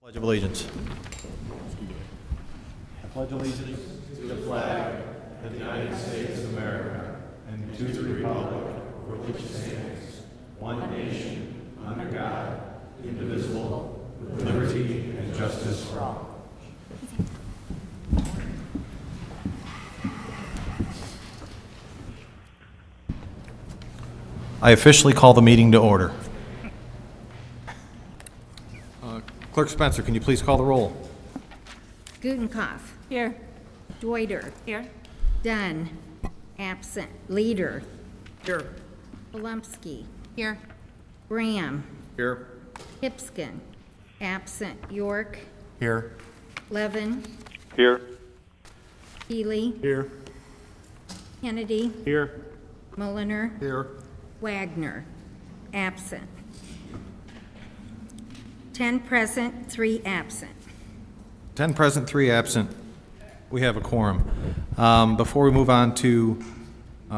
Pledge of Allegiance. I pledge allegiance to the flag of the United States of America and to the republic for which it stands, one nation, under God, indivisible, with liberty and justice for all. I officially call the meeting to order. Clerk Spencer, can you please call the roll? Gutenkopf. Here. Deuter. Here. Dunn. Absent. Leader. Here. Volumsky. Here. Graham. Here. Hipskin. Absent. York. Here. Levin. Here. Healy. Here. Kennedy. Here. Mulliner. Here. Wagner. Absent. 10 present, 3 absent. 10 present, 3 absent. We have a quorum. Before we move on to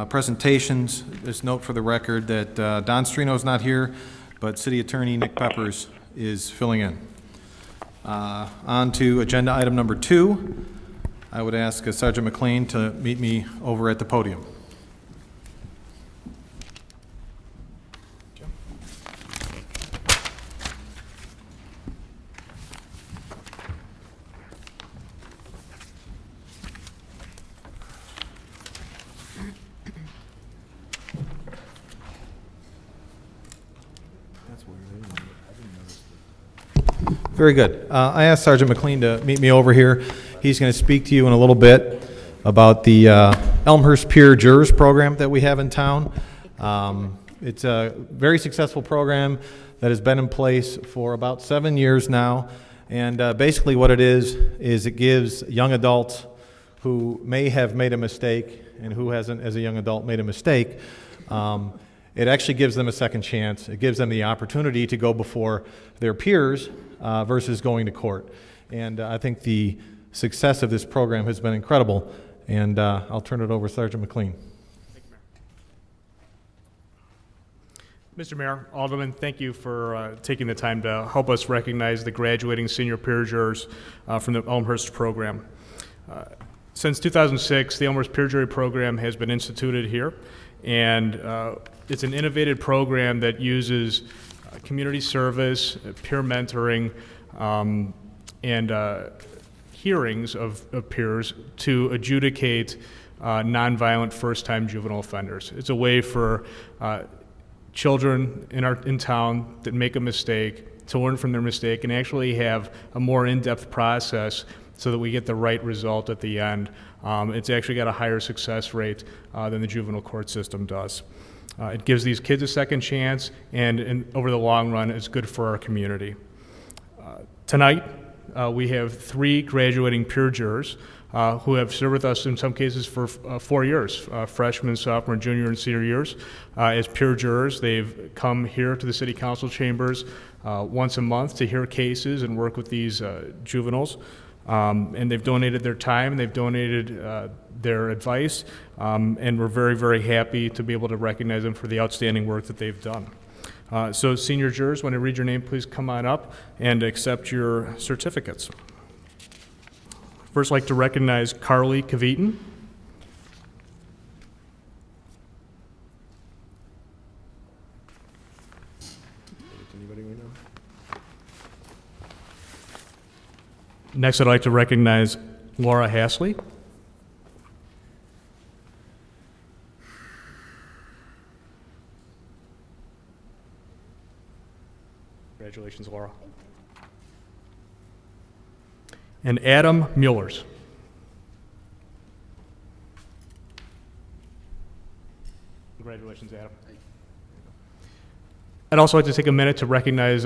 presentations, just note for the record that Don Strino is not here, but City Attorney Nick Peppers is filling in. On to agenda item number 2. I would ask Sergeant McLean to meet me over at the podium. Very good. I asked Sergeant McLean to meet me over here. He's going to speak to you in a little bit about the Elmhurst Peer Jurors program that we have in town. It's a very successful program that has been in place for about 7 years now. And basically what it is it gives young adults who may have made a mistake and who hasn't, as a young adult, made a mistake, it actually gives them a second chance. It gives them the opportunity to go before their peers versus going to court. And I think the success of this program has been incredible. And I'll turn it over to Sergeant McLean. Mr. Mayor, Alderman, thank you for taking the time to help us recognize the graduating senior peer jurors from the Elmhurst program. Since 2006, the Elmhurst Peer Jury Program has been instituted here, and it's an innovative program that uses community service, peer mentoring, and hearings of peers to adjudicate nonviolent first-time juvenile offenders. It's a way for children in town that make a mistake to learn from their mistake and actually have a more in-depth process so that we get the right result at the end. It's actually got a higher success rate than the juvenile court system does. It gives these kids a second chance, and over the long run, it's good for our community. Tonight, we have 3 graduating peer jurors who have served with us in some cases for 4 years, freshman, sophomore, junior, and senior years. As peer jurors, they've come here to the City Council chambers once a month to hear cases and work with these juveniles. And they've donated their time, they've donated their advice, and we're very, very happy to be able to recognize them for the outstanding work that they've done. So senior jurors, when I read your name, please come on up and accept your certificates. First, I'd like to recognize Carly Kavitan. Anybody we know? Next, I'd like to recognize Laura Hasley. Congratulations, Laura. And Adam Muellers. Congratulations, Adam. I'd also like to take a minute to recognize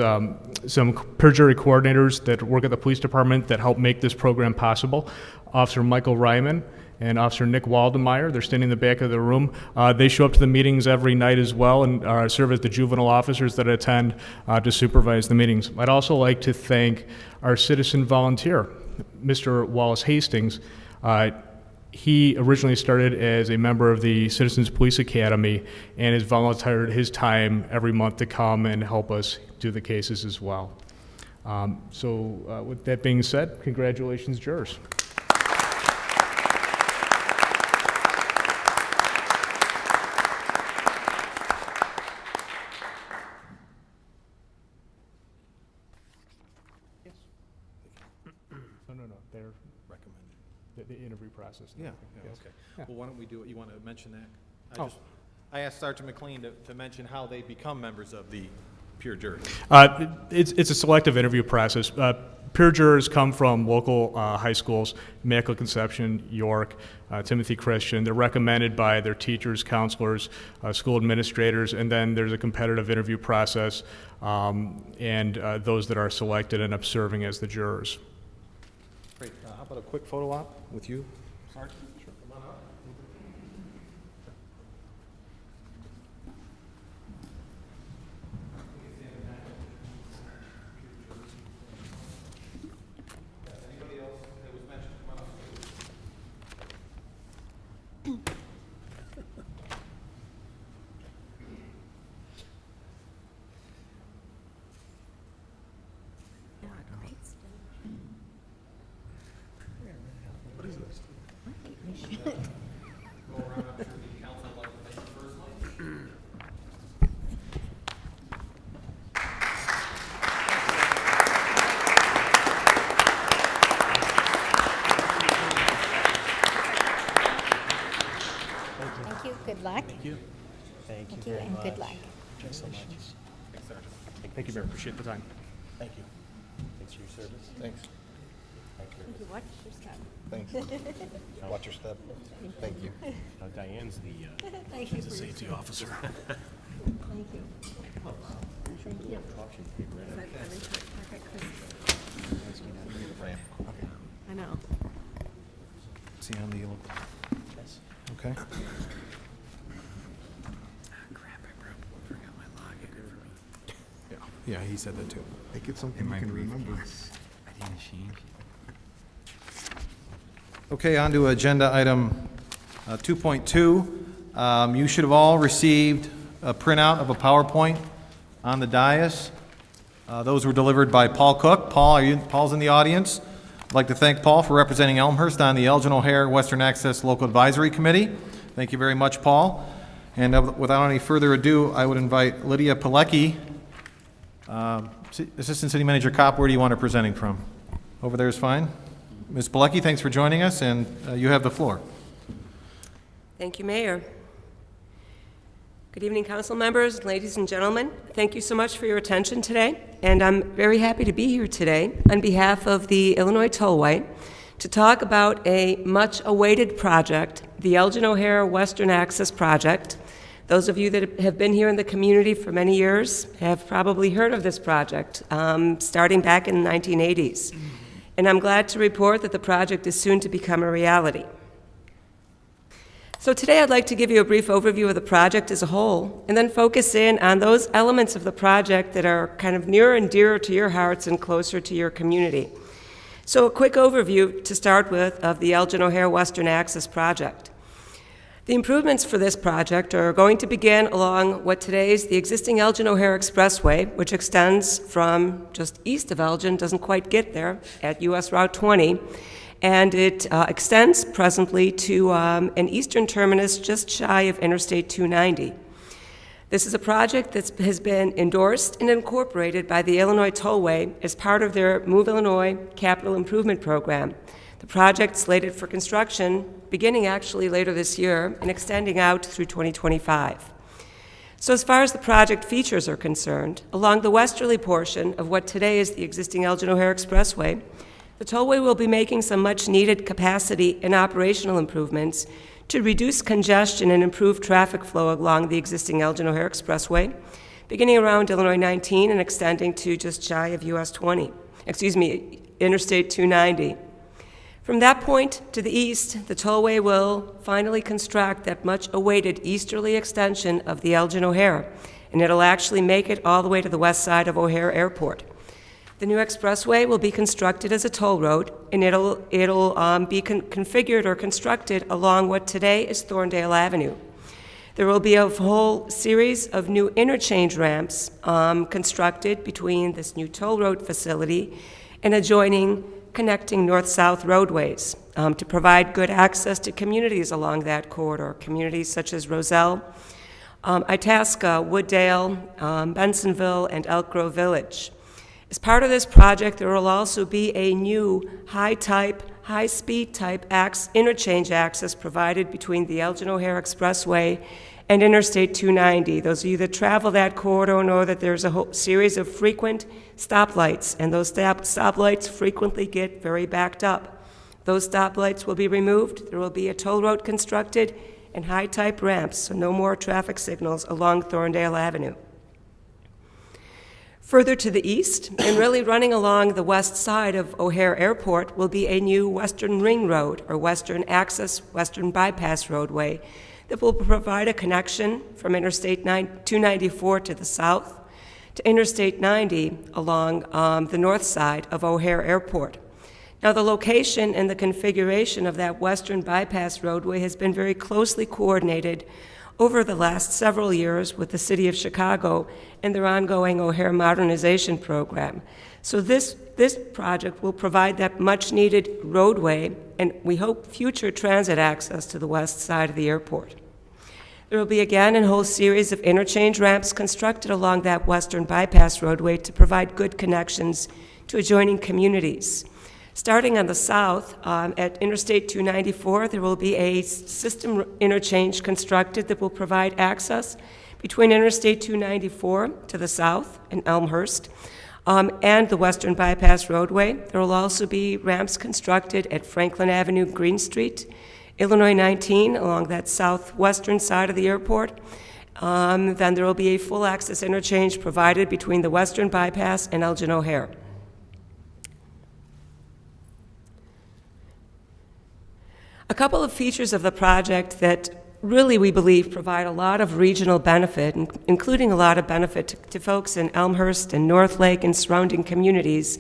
some peer jury coordinators that work at the police department that help make this program possible. Officer Michael Ryman and Officer Nick Waldemeyer. They're standing in the back of the room. They show up to the meetings every night as well and serve as the juvenile officers that attend to supervise the meetings. I'd also like to thank our citizen volunteer, Mr. Wallace Hastings. He originally started as a member of the Citizens Police Academy and has volunteered his time every month to come and help us do the cases as well. With that being said, congratulations, jurors. No, they're Recommended. the interview process. Yeah, Yes. okay. Yeah. Well, why don't we do it, you want to mention that? Oh. I asked Sergeant McLean to mention how they become members of the peer jury. It's a selective interview process. Peer jurors come from local high schools, Immaculate Conception, York, Timothy Christian. They're recommended by their teachers, counselors, school administrators, and then there's a competitive interview process, and those that are selected end up serving as the jurors. Great. How about a quick photo op with you, Sergeant? Sure. Come on up. Anybody else that was mentioned? Come on up. Go around up to the council, like to thank you personally. Thank you, good luck. Thank you. Thank you, and good luck. Thanks so much. Thanks, Sergeant. Thank you, Mayor. Appreciate the time. Thank you. Thanks for your service. Thanks. Thank you. Watch your step. Thanks. Watch your step. Thank you. Diane's the Thank you for your safety officer. Thank you. I know. See on the yellow. Okay. Crap, I forgot my log. Good for me. Yeah, he said that too. Make it something you can remember. I didn't change. Okay, on to agenda item 2.2. You should have all received a printout of a PowerPoint on the dais. Those were delivered by Paul Cook. Paul's in the audience. I'd like to thank Paul for representing Elmhurst on the Elgin O'Hare Western Access Local Advisory Committee. Thank you very much, Paul. And without any further ado, I would invite Lydia Pilecki, Assistant City Manager Kopp. Where do you want her presenting from? Over there is fine. Ms. Pilecki, thanks for joining us, and you have the floor. Thank you, Mayor. Good evening, council members, ladies and gentlemen. Thank you so much for your attention today, and I'm very happy to be here today on behalf of the Illinois Tollway to talk about a much-awaited project, the Elgin O'Hare Western Access Project. Those of you that have been here in the community for many years have probably heard of this project, starting back in the 1980s. And I'm glad to report that the project is soon to become a reality. So today I'd like to give you a brief overview of the project as a whole, and then focus in on those elements of the project that are kind of near and dear to your hearts and closer to your community. So a quick overview to start with of the Elgin O'Hare Western Access Project. The improvements for this project are going to begin along what today is the existing Elgin O'Hare Expressway, which extends from just east of Elgin, doesn't quite get there, at US Route 20, and it extends presently to an eastern terminus just shy of Interstate 290. This is a project that has been endorsed and incorporated by the Illinois Tollway as part of their Move Illinois Capital Improvement Program. The project slated for construction beginning actually later this year and extending out through 2025. So as far as the project features are concerned, along the westerly portion of what today is the existing Elgin O'Hare Expressway, the tollway will be making some much-needed capacity and operational improvements to reduce congestion and improve traffic flow along the existing Elgin O'Hare Expressway, beginning around Illinois 19 and extending to just shy of Interstate 290. From that point to the east, the tollway will finally construct that much-awaited easterly extension of the Elgin O'Hare, and it'll actually make it all the way to the west side of O'Hare Airport. The new expressway will be constructed as a toll road, and it'll be configured or constructed along what today is Thorndale Avenue. There will be a whole series of new interchange ramps constructed between this new toll road facility and adjoining connecting north-south roadways to provide good access to communities along that corridor, communities such as Roselle, Itasca, Wooddale, Bensonville, and Elk Grove Village. As part of this project, there will also be a new high-speed type interchange access provided between the Elgin O'Hare Expressway and Interstate 290. Those of you that travel that corridor know that there's a whole series of frequent stoplights, and those stoplights frequently get very backed up. Those stoplights will be removed. There will be a toll road constructed and high-type ramps, so no more traffic signals along Thorndale Avenue. Further to the east, and really running along the west side of O'Hare Airport, will be a new Western Ring Road, or Western Bypass roadway, that will provide a connection from Interstate 294 to the south to Interstate 90 along the north side of O'Hare Airport. Now, the location and the configuration of that Western Bypass roadway has been very closely coordinated over the last several years with the City of Chicago and their ongoing O'Hare modernization program. So this project will provide that much-needed roadway and, we hope, future transit access to the west side of the airport. There will be, again, a whole series of interchange ramps constructed along that Western Bypass roadway to provide good connections to adjoining communities. Starting on the south, at Interstate 294, there will be a system interchange constructed that will provide access between Interstate 294 to the south in Elmhurst and the Western Bypass roadway. There will also be ramps constructed at Franklin Avenue, Green Street, Illinois 19 along that southwestern side of the airport. Then there will be a full access interchange provided between the Western Bypass and Elgin O'Hare. A couple of features of the project that really, we believe, provide a lot of regional benefit, including a lot of benefit to folks in Elmhurst and North Lake and surrounding communities,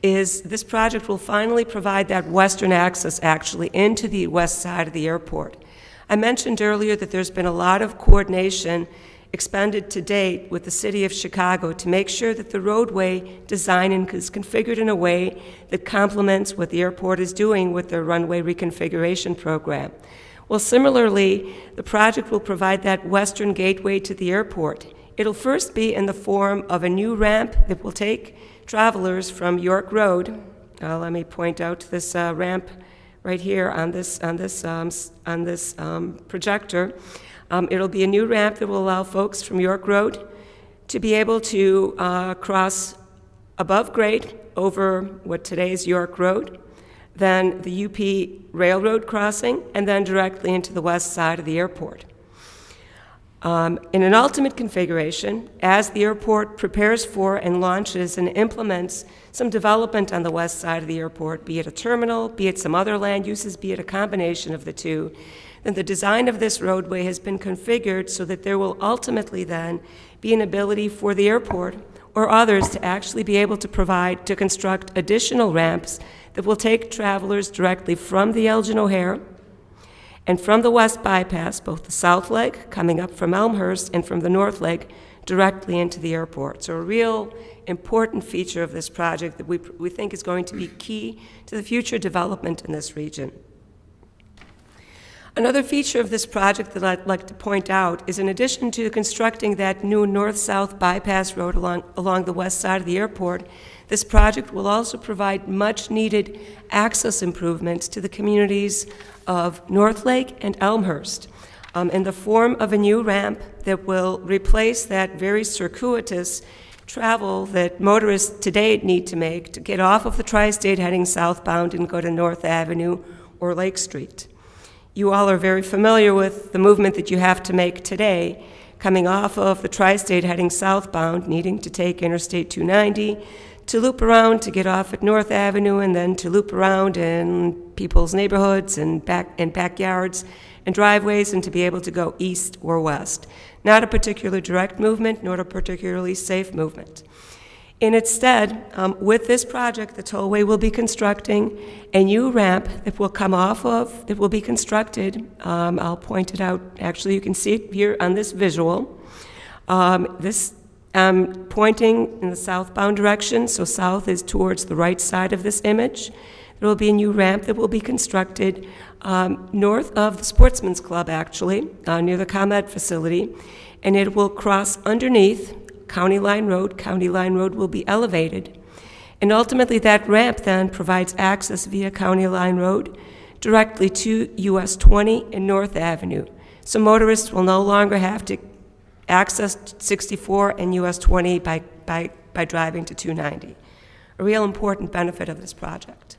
is this project will finally provide that western access actually into the west side of the airport. I mentioned earlier that there's been a lot of coordination expended to date with the City of Chicago to make sure that the roadway design is configured in a way that complements what the airport is doing with their runway reconfiguration program. Well, similarly, the project will provide that western gateway to the airport. It'll first be in the form of a new ramp that will take travelers from York Road. Let me point out this ramp right here on this projector. It'll be a new ramp that will allow folks from York Road to be able to cross above grade over what today is York Road, then the UP Railroad crossing, and then directly into the west side of the airport. In an ultimate configuration, as the airport prepares for and launches and implements some development on the west side of the airport, be it a terminal, be it some other land uses, be it a combination of the two, then the design of this roadway has been configured so that there will ultimately then be an ability for the airport or others to actually be able to construct additional ramps that will take travelers directly from the Elgin O'Hare and from the West Bypass, both the south leg coming up from Elmhurst and from the north leg directly into the airport. So a real important feature of this project that we think is going to be key to the future development in this region. Another feature of this project that I'd like to point out is, in addition to constructing that new north-south bypass road along the west side of the airport, this project will also provide much-needed access improvements to the communities of North Lake and Elmhurst in the form of a new ramp that will replace that very circuitous travel that motorists today need to make to get off of the Tri-State heading southbound and go to North Avenue or Lake Street. You all are very familiar with the movement that you have to make today, coming off of the Tri-State heading southbound, needing to take Interstate 290 to loop around to get off at North Avenue and then to loop around in people's neighborhoods and backyards and driveways and to be able to go east or west. Not a particular direct movement, nor a particularly safe movement. In its stead, with this project, the tollway will be constructing a new ramp that will come off of, that will be constructed. I'll point it out. Actually, you can see it here on this visual. This pointing in the southbound direction, so south is towards the right side of this image. There will be a new ramp that will be constructed north of the Sportsman's Club, actually, near the ComEd facility, and it will cross underneath County Line Road. County Line Road will be elevated, and ultimately that ramp then provides access via County Line Road directly to US 20 and North Avenue. So motorists will no longer have to access 64 and US 20 by driving to 290. A real important benefit of this project.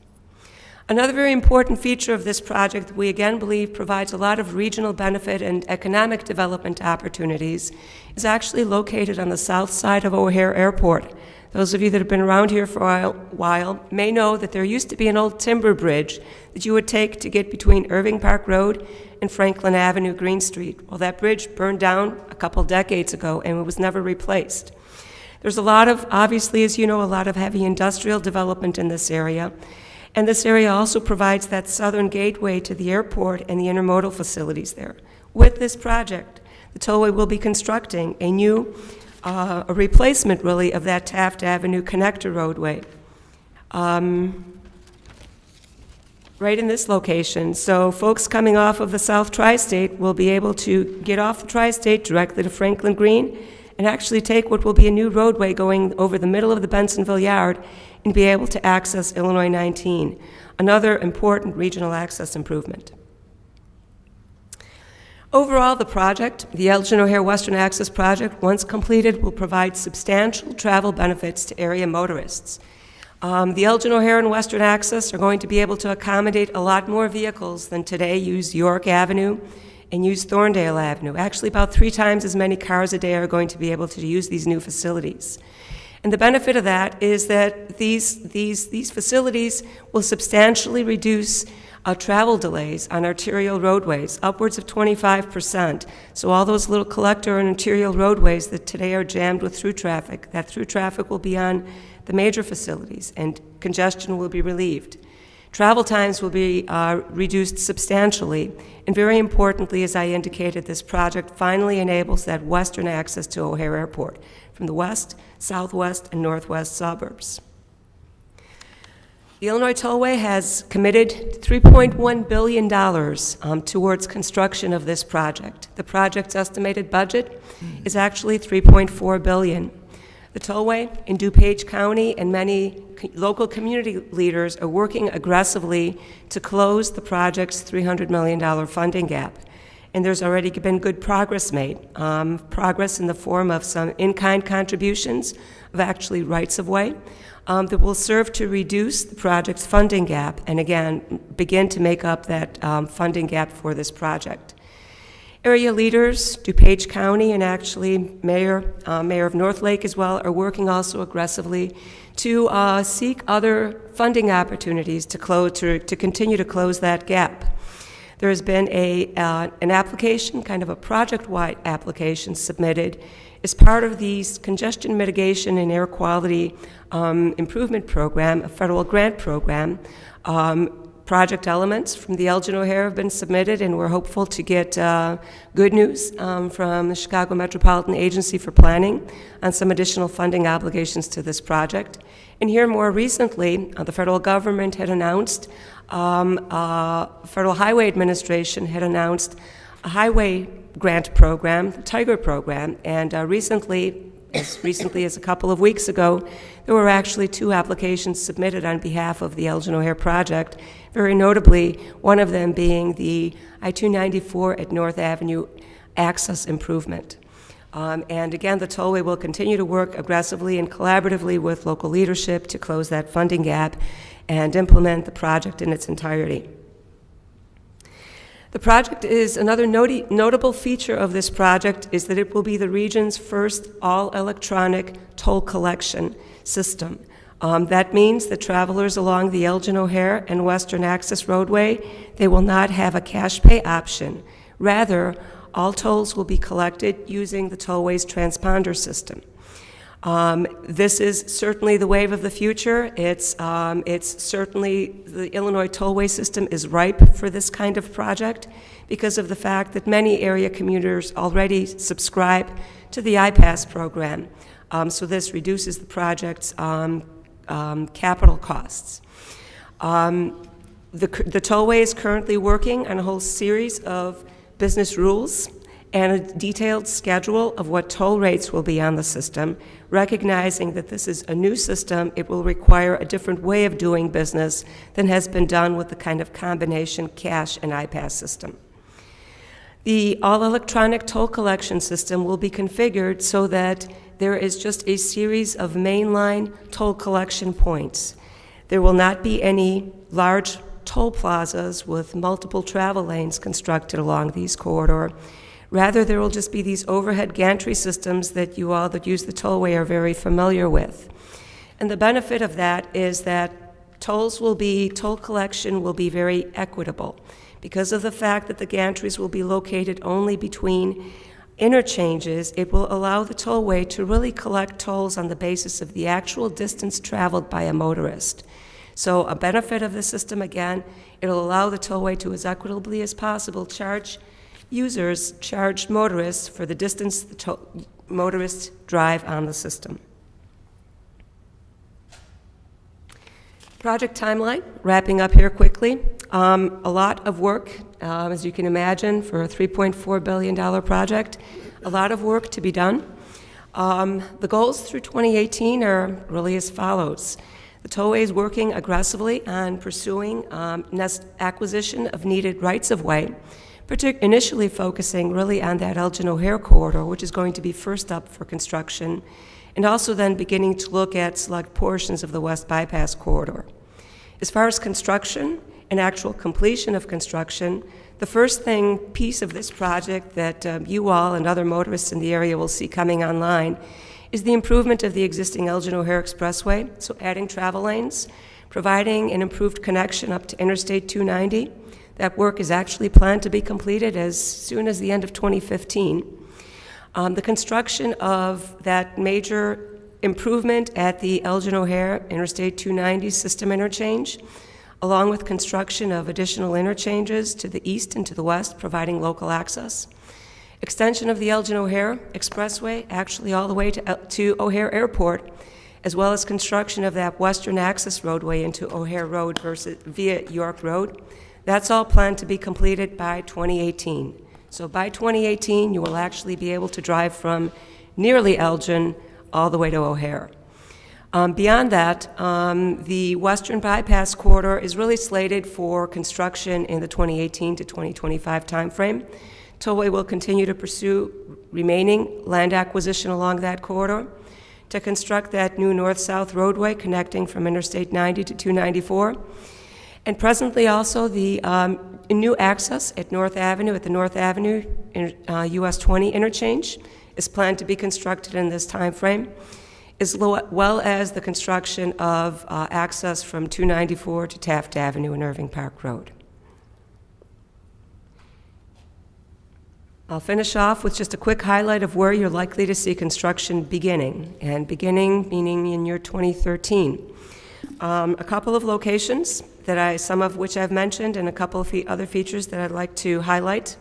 Another very important feature of this project that we again believe provides a lot of regional benefit and economic development opportunities is actually located on the south side of O'Hare Airport. Those of you that have been around here for a while may know that there used to be an old timber bridge that you would take to get between Irving Park Road and Franklin Avenue, Green Street. Well, that bridge burned down a couple decades ago and it was never replaced. There's a lot of, obviously, as you know, a lot of heavy industrial development in this area. And this area also provides that southern gateway to the airport and the intermodal facilities there. With this project, the tollway will be constructing a new, a replacement really of that Taft Avenue connector roadway. Right in this location. So folks coming off of the South Tri-State will be able to get off the Tri-State directly to Franklin Green and actually take what will be a new roadway going over the middle of the Bensonville Yard and be able to access Illinois 19, another important regional access improvement. Overall, the project, the Elgin O'Hare Western Access Project, once completed, will provide substantial travel benefits to area motorists. The Elgin O'Hare and Western Access are going to be able to accommodate a lot more vehicles than today use York Avenue and use Thorndale Avenue. Actually, about 3 times as many cars a day are going to be able to use these new facilities. And the benefit of that is that these facilities will substantially reduce travel delays on arterial roadways, upwards of 25%. So all those little collector and arterial roadways that today are jammed with through traffic, that through traffic will be on the major facilities and congestion will be relieved. Travel times will be reduced substantially, and very importantly, as I indicated, this project finally enables that western access to O'Hare Airport from the west, southwest, and northwest suburbs. The Illinois Tollway has committed $3.1 billion towards construction of this project. The project's estimated budget is actually $3.4 billion. The Tollway in DuPage County and many local community leaders are working aggressively to close the project's $300 million funding gap. And there's already been good progress made. Progress in the form of some in-kind contributions of actually rights-of-way that will serve to reduce the project's funding gap and again, begin to make up that funding gap for this project. Area leaders, DuPage County, and actually Mayor of North Lake as well, are working also aggressively to seek other funding opportunities to continue to close that gap. There has been an application, kind of a project-wide application submitted as part of the Congestion Mitigation and Air Quality Improvement Program, a federal grant program. Project elements from the Elgin O'Hare have been submitted, and we're hopeful to get good news from the Chicago Metropolitan Agency for Planning on some additional funding obligations to this project. And here more recently, the federal government had announced, Federal Highway Administration had announced a highway grant program, the Tiger program, and as recently as a couple of weeks ago, there were actually 2 applications submitted on behalf of the Elgin O'Hare project, very notably one of them being the I-294 at North Avenue access improvement. And again, the Tollway will continue to work aggressively and collaboratively with local leadership to close that funding gap and implement the project in its entirety. The project is another notable feature of this project is that it will be the region's first all-electronic toll collection system. That means that travelers along the Elgin O'Hare and Western Access Roadway, they will not have a cash pay option. Rather, all tolls will be collected using the Tollway's transponder system. This is certainly the wave of the future. It's certainly, the Illinois tollway system is ripe for this kind of project because of the fact that many area commuters already subscribe to the iPass program. So this reduces the project's capital costs. The tollway is currently working on a whole series of business rules and a detailed schedule of what toll rates will be on the system. Recognizing that this is a new system, it will require a different way of doing business than has been done with the kind of combination cash and iPass system. The all-electronic toll collection system will be configured so that there is just a series of mainline toll collection points. There will not be any large toll plazas with multiple travel lanes constructed along these corridors. Rather, there will just be these overhead gantry systems that you all that use the tollway are very familiar with. And the benefit of that is that toll collection will be very equitable because of the fact that the gantries will be located only between interchanges. It will allow the tollway to really collect tolls on the basis of the actual distance traveled by a motorist. So a benefit of the system, again, it'll allow the tollway to, as equitably as possible, charge motorists for the distance the motorists drive on the system. Project timeline, wrapping up here quickly. A lot of work, as you can imagine, for a $3.4 billion project, a lot of work to be done. The goals through 2018 are really as follows. The tollway is working aggressively on pursuing acquisition of needed rights-of-way, initially focusing really on that Elgin O'Hare corridor, which is going to be first up for construction, and also then beginning to look at select portions of the West Bypass corridor. As far as construction and actual completion of construction, the first piece of this project that you all and other motorists in the area will see coming online is the improvement of the existing Elgin O'Hare Expressway, so adding travel lanes, providing an improved connection up to Interstate 290. That work is actually planned to be completed as soon as the end of 2015. The construction of that major improvement at the Elgin O'Hare Interstate 290 system interchange, along with construction of additional interchanges to the east and to the west, providing local access. Extension of the Elgin O'Hare Expressway, actually all the way to O'Hare Airport, as well as construction of that western access roadway into O'Hare Road via York Road. That's all planned to be completed by 2018. So by 2018, you will actually be able to drive from nearly Elgin all the way to O'Hare. Beyond that, the Western Bypass corridor is really slated for construction in the 2018 to 2025 timeframe. Tollway will continue to pursue remaining land acquisition along that corridor to construct that new north-south roadway connecting from Interstate 90 to 294. And presently also the new access at North Avenue, at the North Avenue US 20 interchange is planned to be constructed in this time frame, as well as the construction of access from 294 to Taft Avenue and Irving Park Road. I'll finish off with just a quick highlight of where you're likely to see construction beginning, and beginning meaning in year 2013. A couple of locations some of which I've mentioned, and a couple of other features that I'd like to highlight.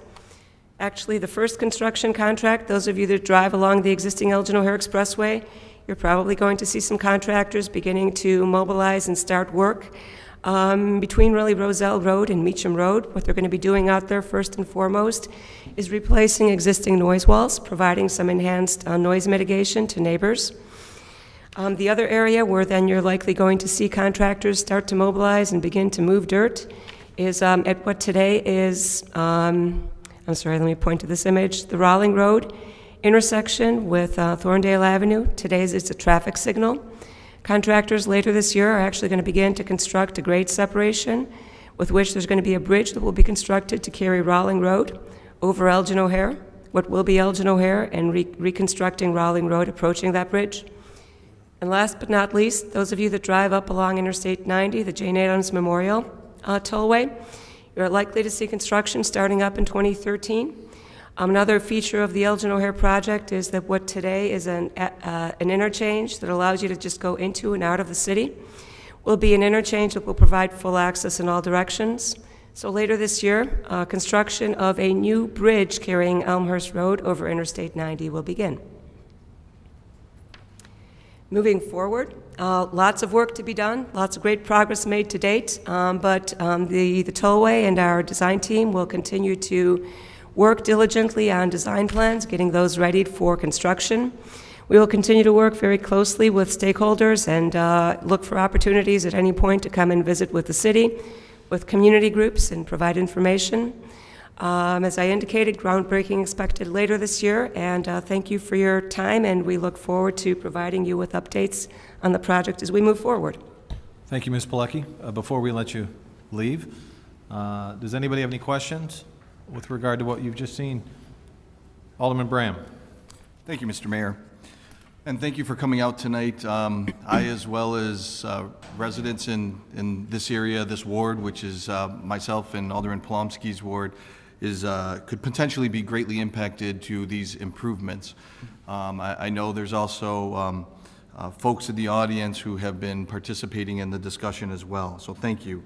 Actually, the first construction contract, those of you that drive along the existing Elgin O'Hare Expressway, you're probably going to see some contractors beginning to mobilize and start work between really Roselle Road and Meacham Road. What they're going to be doing out there first and foremost is replacing existing noise walls, providing some enhanced noise mitigation to neighbors. The other area where then you're likely going to see contractors start to mobilize and begin to move dirt is at what today is, I'm sorry, let me point to this image, the Rawling Road intersection with Thorndale Avenue. Today's it's a traffic signal. Contractors later this year are actually going to begin to construct a grade separation with which there's going to be a bridge that will be constructed to carry Rawling Road over Elgin O'Hare, what will be Elgin O'Hare, and reconstructing Rawling Road approaching that bridge. And last but not least, those of you that drive up along Interstate 90, the Jane Addams Memorial Tollway, you're likely to see construction starting up in 2013. Another feature of the Elgin O'Hare project is that what today is an interchange that allows you to just go into and out of the city will be an interchange that will provide full access in all directions. So later this year, construction of a new bridge carrying Elmhurst Road over Interstate 90 will begin. Moving forward, lots of work to be done, lots of great progress made to date, but the tollway and our design team will continue to work diligently on design plans, getting those ready for construction. We will continue to work very closely with stakeholders and look for opportunities at any point to come and visit with the city, with community groups, and provide information. As I indicated, groundbreaking expected later this year, and thank you for your time, and we look forward to providing you with updates on the project as we move forward. Thank you, Ms. Pilecki. Before we let you leave, does anybody have any questions with regard to what you've just seen? Alderman Bram. Thank you, Mr. Mayor. And thank you for coming out tonight. I, as well as residents in this area, this ward, which is myself and Alderman Polomsky's ward, could potentially be greatly impacted to these improvements. I know there's also folks in the audience who have been participating in the discussion as well, so thank you.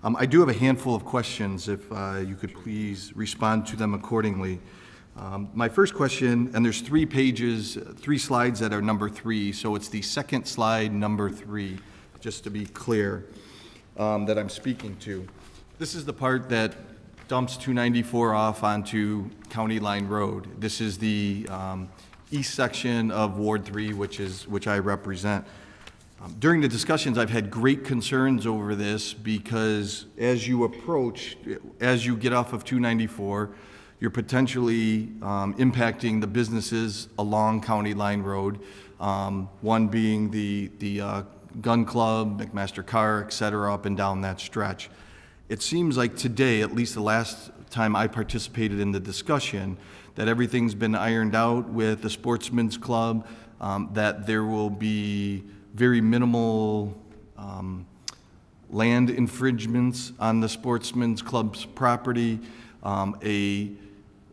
I do have a handful of questions, if you could please respond to them accordingly. My first question, and there's 3 pages, 3 slides that are number 3, so it's the second slide, number 3, just to be clear, that I'm speaking to. This is the part that dumps 294 off onto County Line Road. This is the east section of Ward 3, which I represent. During the discussions, I've had great concerns over this because as you get off of 294, you're potentially impacting the businesses along County Line Road, one being the gun club, McMaster Car, et cetera, up and down that stretch. It seems like today, at least the last time I participated in the discussion, that everything's been ironed out with the Sportsman's Club, that there will be very minimal land infringements on the Sportsman's Club's property, a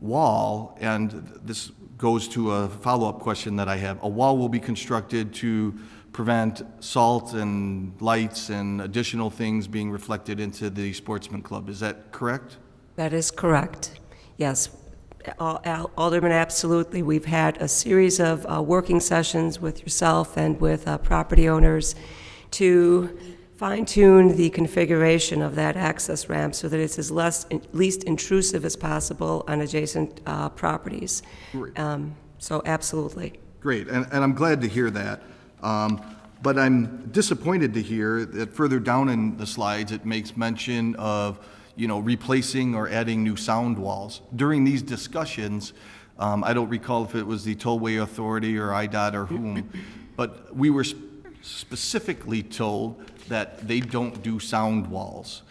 wall, and this goes to a follow-up question that I have. A wall will be constructed to prevent salt and lights and additional things being reflected into the Sportsman Club. Is that correct? That is correct. Yes, Alderman, absolutely. We've had a series of working sessions with yourself and with property owners to fine-tune the configuration of that access ramp so that it's as least intrusive as possible on adjacent properties. So absolutely. Great, and I'm glad to hear that. But I'm disappointed to hear that further down in the slides it makes mention of replacing or adding new sound walls. During these discussions, I don't recall if it was the Tollway Authority or IDOT or whom, but we were specifically told that they don't do sound walls.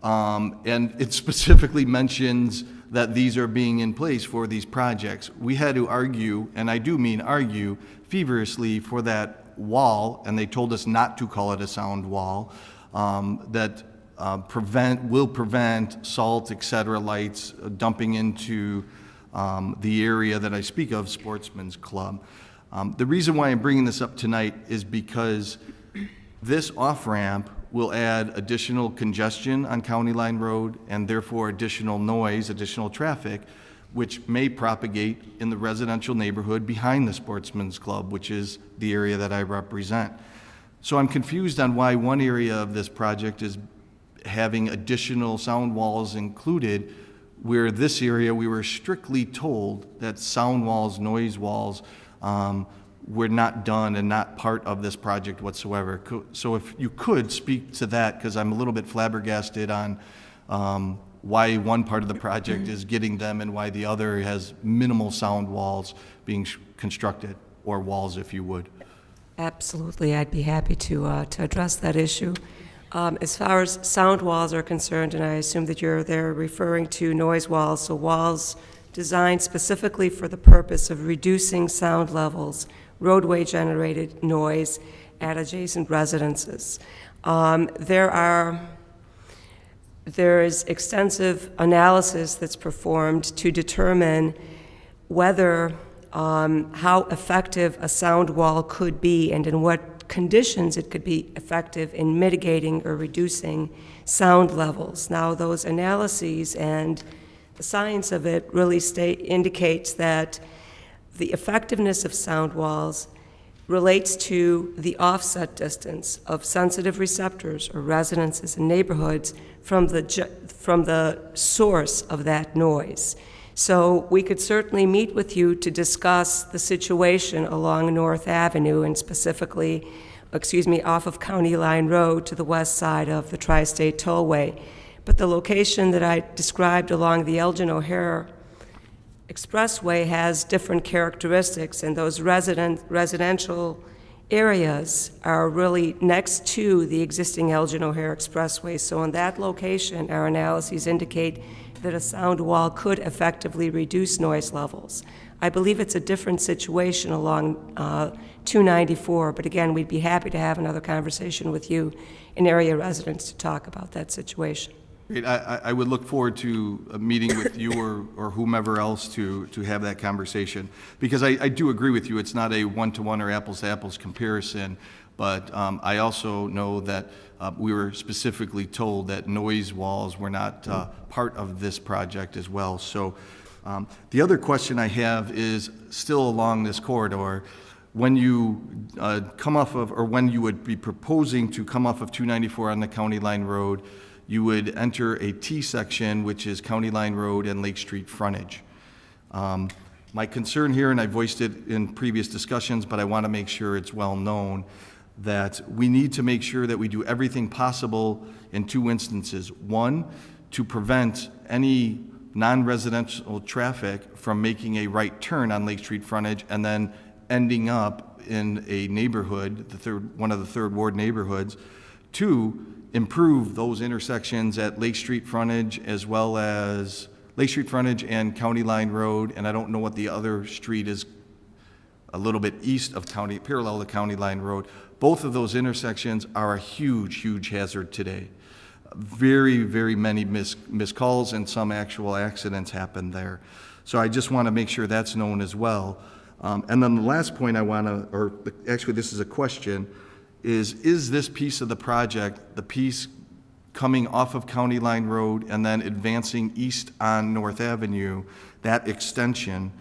And it specifically mentions that these are being in place for these projects. We had to argue, and I do mean argue, feverishly for that wall, and they told us not to call it a sound wall, that will prevent salt, et cetera, lights dumping into the area that I speak of, Sportsman's Club. The reason why I'm bringing this up tonight is because this off-ramp will add additional congestion on County Line Road and therefore additional noise, additional traffic, which may propagate in the residential neighborhood behind the Sportsman's Club, which is the area that I represent. So I'm confused on why one area of this project is having additional sound walls included, where this area we were strictly told that sound walls, noise walls, were not done and not part of this project whatsoever. So if you could speak to that, because I'm a little bit flabbergasted on why one part of the project is getting them and why the other has minimal sound walls being constructed, or walls if you would. Absolutely, I'd be happy to address that issue. As far as sound walls are concerned, and I assume that they're referring to noise walls, so walls designed specifically for the purpose of reducing sound levels, roadway-generated noise at adjacent residences. There is extensive analysis that's performed to determine whether, how effective a sound wall could be and in what conditions it could be effective in mitigating or reducing sound levels. Now, those analyses and the science of it really indicates that the effectiveness of sound walls relates to the offset distance of sensitive receptors or residences in neighborhoods from the source of that noise. So we could certainly meet with you to discuss the situation along North Avenue and specifically, off of County Line Road to the west side of the Tri-State Tollway. But the location that I described along the Elgin O'Hare Expressway has different characteristics, and those residential areas are really next to the existing Elgin O'Hare Expressway. So in that location, our analyses indicate that a sound wall could effectively reduce noise levels. I believe it's a different situation along 294, but again, we'd be happy to have another conversation with you and area residents to talk about that situation. Great. I would look forward to a meeting with you or whomever else to have that conversation, because I do agree with you. It's not a one-to-one or apples-to-apples comparison, but I also know that we were specifically told that noise walls were not part of this project as well. So the other question I have is still along this corridor. When you come off of, or when you would be proposing to come off of 294 on the County Line Road, you would enter a T section, which is County Line Road and Lake Street frontage. My concern here, and I voiced it in previous discussions, but I want to make sure it's well known, that we need to make sure that we do everything possible in two instances. One, to prevent any non-residential traffic from making a right turn on Lake Street frontage and then ending up in a neighborhood, one of the third ward neighborhoods. Two, improve those intersections at Lake Street frontage as well as Lake Street frontage and County Line Road, and I don't know what the other street is a little bit east of parallel to County Line Road. Both of those intersections are a huge, huge hazard today. Very, very many missed calls and some actual accidents happen there. So I just want to make sure that's known as well. And then the last point I want to, or actually this is a question, is this piece of the project, the piece coming off of County Line Road and then advancing east on North Avenue, that extension,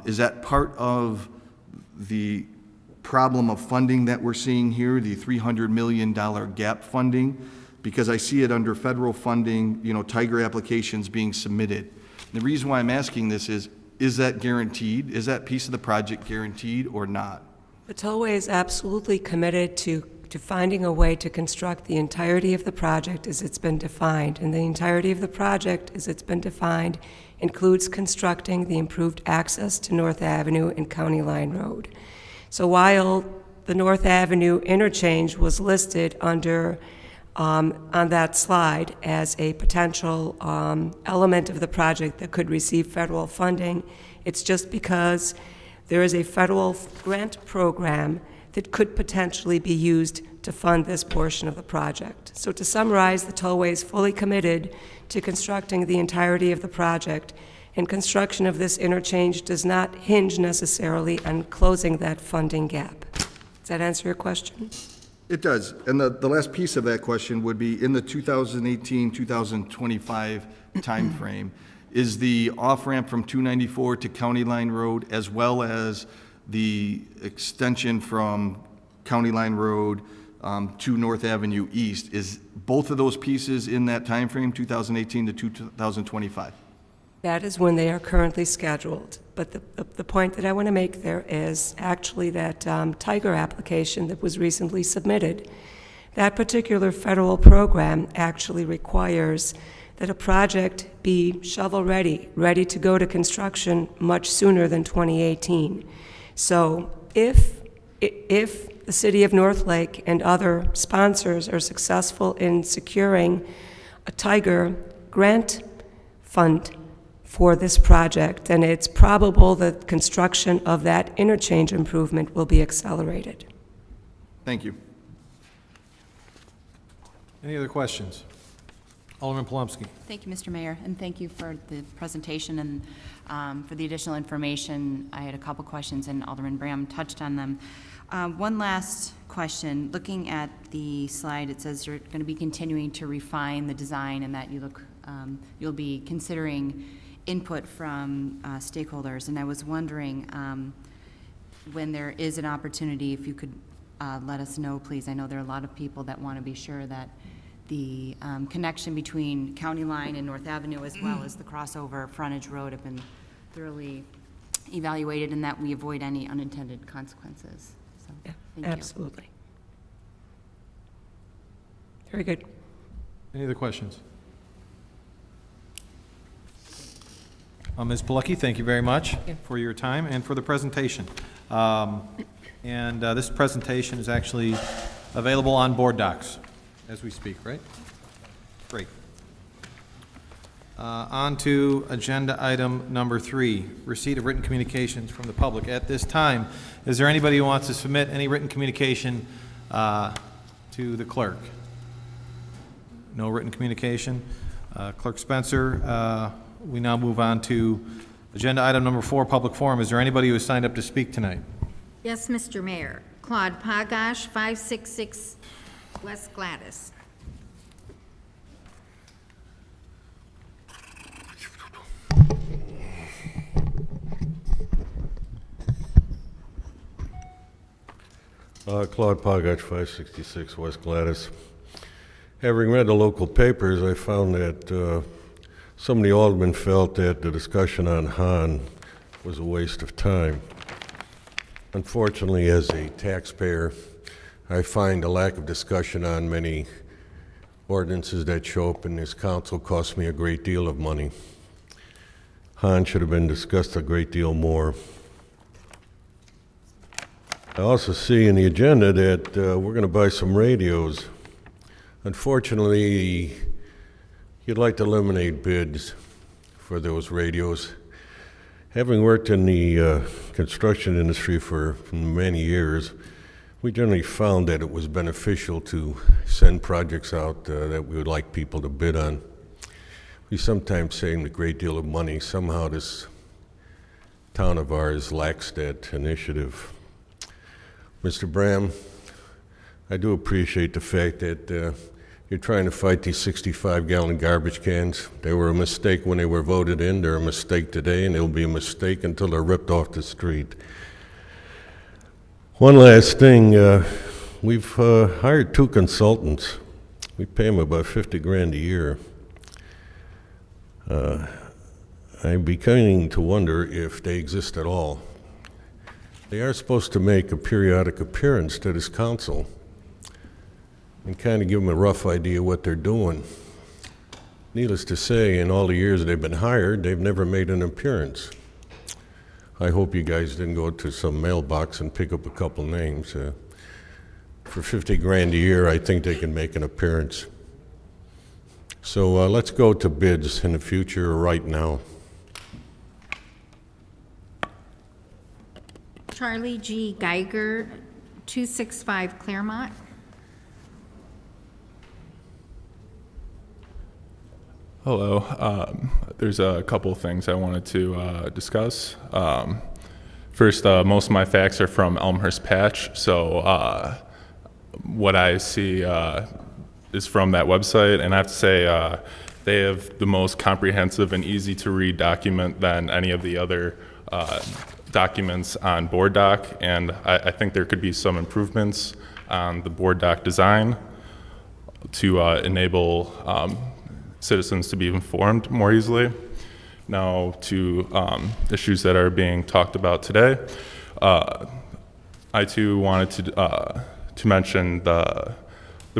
is that part of the problem of funding that we're seeing here, the $300 million gap funding? Because I see it under federal funding, Tiger applications being submitted. And the reason why I'm asking this is that guaranteed? Is that piece of the project guaranteed or not? The Tollway is absolutely committed to finding a way to construct the entirety of the project as it's been defined. And the entirety of the project as it's been defined includes constructing the improved access to North Avenue and County Line Road. So while the North Avenue interchange was listed under on that slide as a potential element of the project that could receive federal funding, it's just because there is a federal grant program that could potentially be used to fund this portion of the project. So to summarize, the Tollway is fully committed to constructing the entirety of the project, and construction of this interchange does not hinge necessarily on closing that funding gap. Does that answer your question? It does. And the last piece of that question would be in the 2018-2025 timeframe, is the off-ramp from 294 to County Line Road as well as the extension from County Line Road to North Avenue East, is both of those pieces in that timeframe, 2018 to 2025? That is when they are currently scheduled. But the point that I want to make there is actually that Tiger application that was recently submitted. That particular federal program actually requires that a project be shovel-ready, ready to go to construction much sooner than 2018. So if the City of North Lake and other sponsors are successful in securing a Tiger grant fund for this project, then it's probable that construction of that interchange improvement will be accelerated. Thank you. Any other questions? Alderman Palomsky. Thank you, Mr. Mayor, and thank you for the presentation and for the additional information. I had a couple questions, and Alderman Bram touched on them. One last question. Looking at the slide, it says you're going to be continuing to refine the design and that you'll be considering input from stakeholders. And I was wondering when there is an opportunity, if you could let us know, please. I know there are a lot of people that want to be sure that the connection between County Line and North Avenue, as well as the crossover frontage road, have been thoroughly evaluated and that we avoid any unintended consequences. So, Yeah, thank you. absolutely. Very good. Any other questions? Ms. Pilecki, thank you very much for your time and for the presentation. This presentation is actually available on board docs as we speak, right? Great. On to agenda item number 3, receipt of written communications from the public. At this time, is there anybody who wants to submit any written communication to the clerk? No written communication. Clerk Spencer, we now move on to agenda item number 4, public forum. Is there anybody who has signed up to speak tonight? Yes, Mr. Mayor. Claude Pagash, 566 West Gladys. Claude Pagash, 566 West Gladys. Having read the local papers, I found that some of the aldermen felt that the discussion on Hahn was a waste of time. Unfortunately, as a taxpayer, I find a lack of discussion on many ordinances that show up in this council cost me a great deal of money. Hahn should have been discussed a great deal more. I also see in the agenda that we're going to buy some radios. Unfortunately, you'd like to eliminate bids for those radios. Having worked in the construction industry for many years, we generally found that it was beneficial to send projects out that we would like people to bid on. We sometimes save a great deal of money. Somehow this town of ours lacks that initiative. Mr. Bram, I do appreciate the fact that you're trying to fight these 65-gallon garbage cans. They were a mistake when they were voted in. They're a mistake today, and they'll be a mistake until they're ripped off the street. One last thing, we've hired 2 consultants. We pay them about $50,000 a year. I'm beginning to wonder if they exist at all. They are supposed to make a periodic appearance to this council and kind of give them a rough idea what they're doing. Needless to say, in all the years they've been hired, they've never made an appearance. I hope you guys didn't go to some mailbox and pick up a couple names. For $50,000 a year, I think they can make an appearance. So let's go to bids in the future or right now. Charlie G. Geiger, 265 Claremont. Hello. There's a couple of things I wanted to discuss. First, most of my facts are from Elmhurst Patch, so what I see is from that website, and I have to say they have the most comprehensive and easy to read document than any of the other documents on board doc, and I think there could be some improvements on the board doc design to enable citizens to be informed more easily. Now to issues that are being talked about today. I too wanted to mention the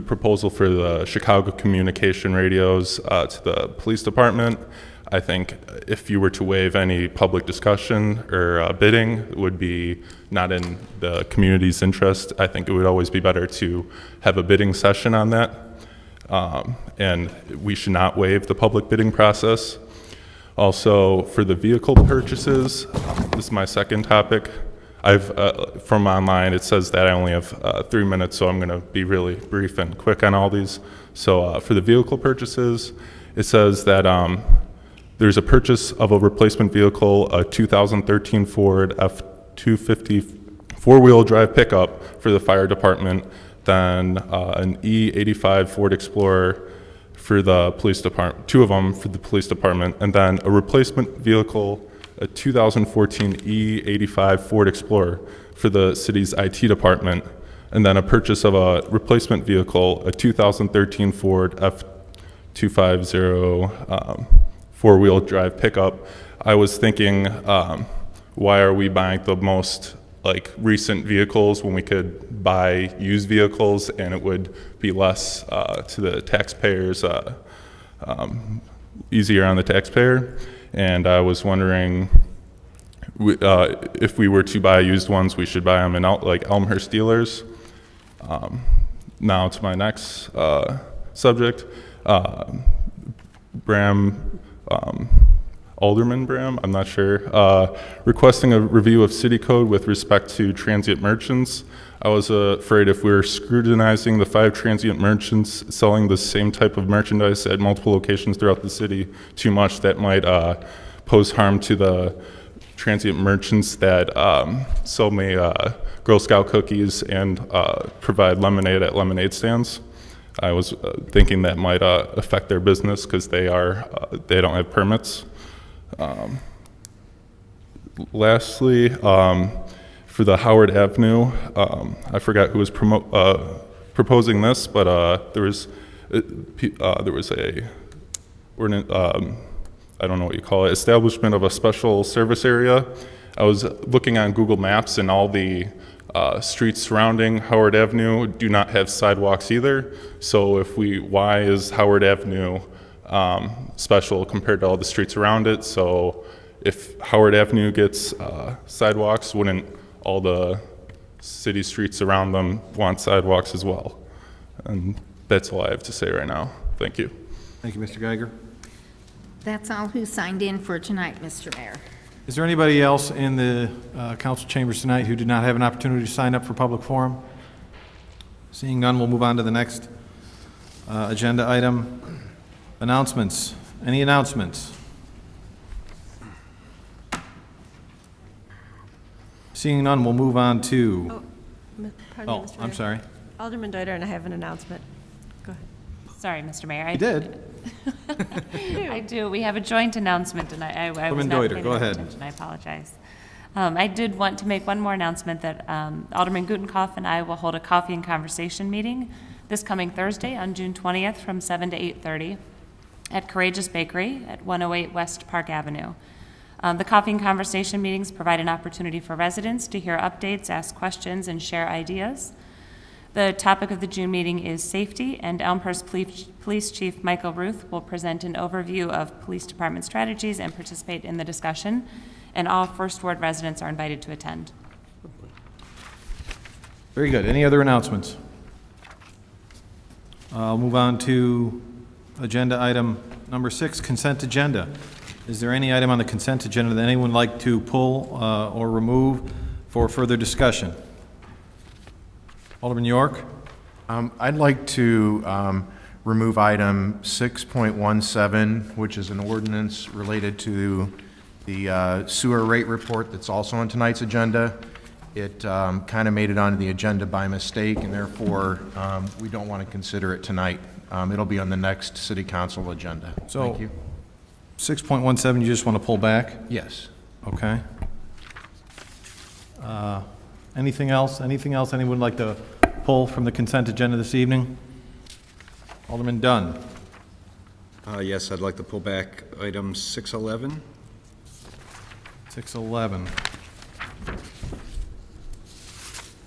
proposal for the Chicago communication radios to the police department. I think if you were to waive any public discussion or bidding, it would be not in the community's interest. I think it would always be better to have a bidding session on that. And we should not waive the public bidding process. Also, for the vehicle purchases, this is my second topic. from online, it says that I only have 3 minutes, so I'm going to be really brief and quick on all these. So for the vehicle purchases, it says that there's a purchase of a replacement vehicle, a 2013 Ford F-250 four-wheel drive pickup for the fire department, then an E85 Ford Explorer for the police department, 2 of them for the police department, and then a replacement vehicle, a 2014 E85 Ford Explorer for the city's IT department, and then a purchase of a replacement vehicle, a 2013 Ford F-250 four-wheel drive pickup. I was thinking, why are we buying the most recent vehicles when we could buy used vehicles and it would be less to the taxpayers, easier on the taxpayer? And I was wondering if we were to buy used ones, we should buy them in Elmhurst dealers. Now to my next subject, Alderman Bram, I'm not sure, requesting a review of city code with respect to transient merchants. I was afraid if we were scrutinizing the 5 transient merchants selling the same type of merchandise at multiple locations throughout the city too much, that might pose harm to the transient merchants that sell me Girl Scout cookies and provide lemonade at lemonade stands. I was thinking that might affect their business because they don't have permits. Lastly, for the Howard Avenue, I forgot who was proposing this, but there was a I don't know what you call it, establishment of a special service area. I was looking on Google Maps, and all the streets surrounding Howard Avenue do not have sidewalks either. So why is Howard Avenue special compared to all the streets around it? So if Howard Avenue gets sidewalks, wouldn't all the city streets around them want sidewalks as well? And that's all I have to say right now. Thank you. Thank you, Mr. Geiger. That's all who signed in for tonight, Mr. Mayor. Is there anybody else in the council chambers tonight who did not have an opportunity to sign up for public forum? Seeing none, we'll move on to the next agenda item. Announcements. Any announcements? Seeing none, we'll move on to... Pardon me, Mr. I'm Mayor. sorry. Alderman Deuter, and I have an announcement. Go ahead. Sorry, Mr. Mayor. You did. I do. We have a joint announcement, and I was Alderman not Deuter, paying go ahead. attention. I apologize. I did want to make one more announcement that Alderman Gutenkopf and I will hold a coffee and conversation meeting this coming Thursday on June 20th from 7 to 8:30 at Courageous Bakery at 108 West Park Avenue. The coffee and conversation meetings provide an opportunity for residents to hear updates, ask questions, and share ideas. The topic of the June meeting is safety, and Elmhurst Police Chief Michael Ruth will present an overview of police department strategies and participate in the discussion, and all First Ward residents are invited to attend. Very good. Any other announcements? I'll move on to agenda item number 6, consent agenda. Is there any item on the consent agenda that anyone would like to pull or remove for further discussion? Alderman York? I'd like to remove item 6.17, which is an ordinance related to the sewer rate report that's also on tonight's agenda. It kind of made it onto the agenda by mistake, and therefore we don't want to consider it tonight. It'll be on the next city council agenda. So, thank you. 6.17, you just want to pull back? Yes. Okay. Anything else? Anything else anyone would like to pull from the consent agenda this evening? Alderman Dunn. Yes, I'd like to pull back item 611. 611.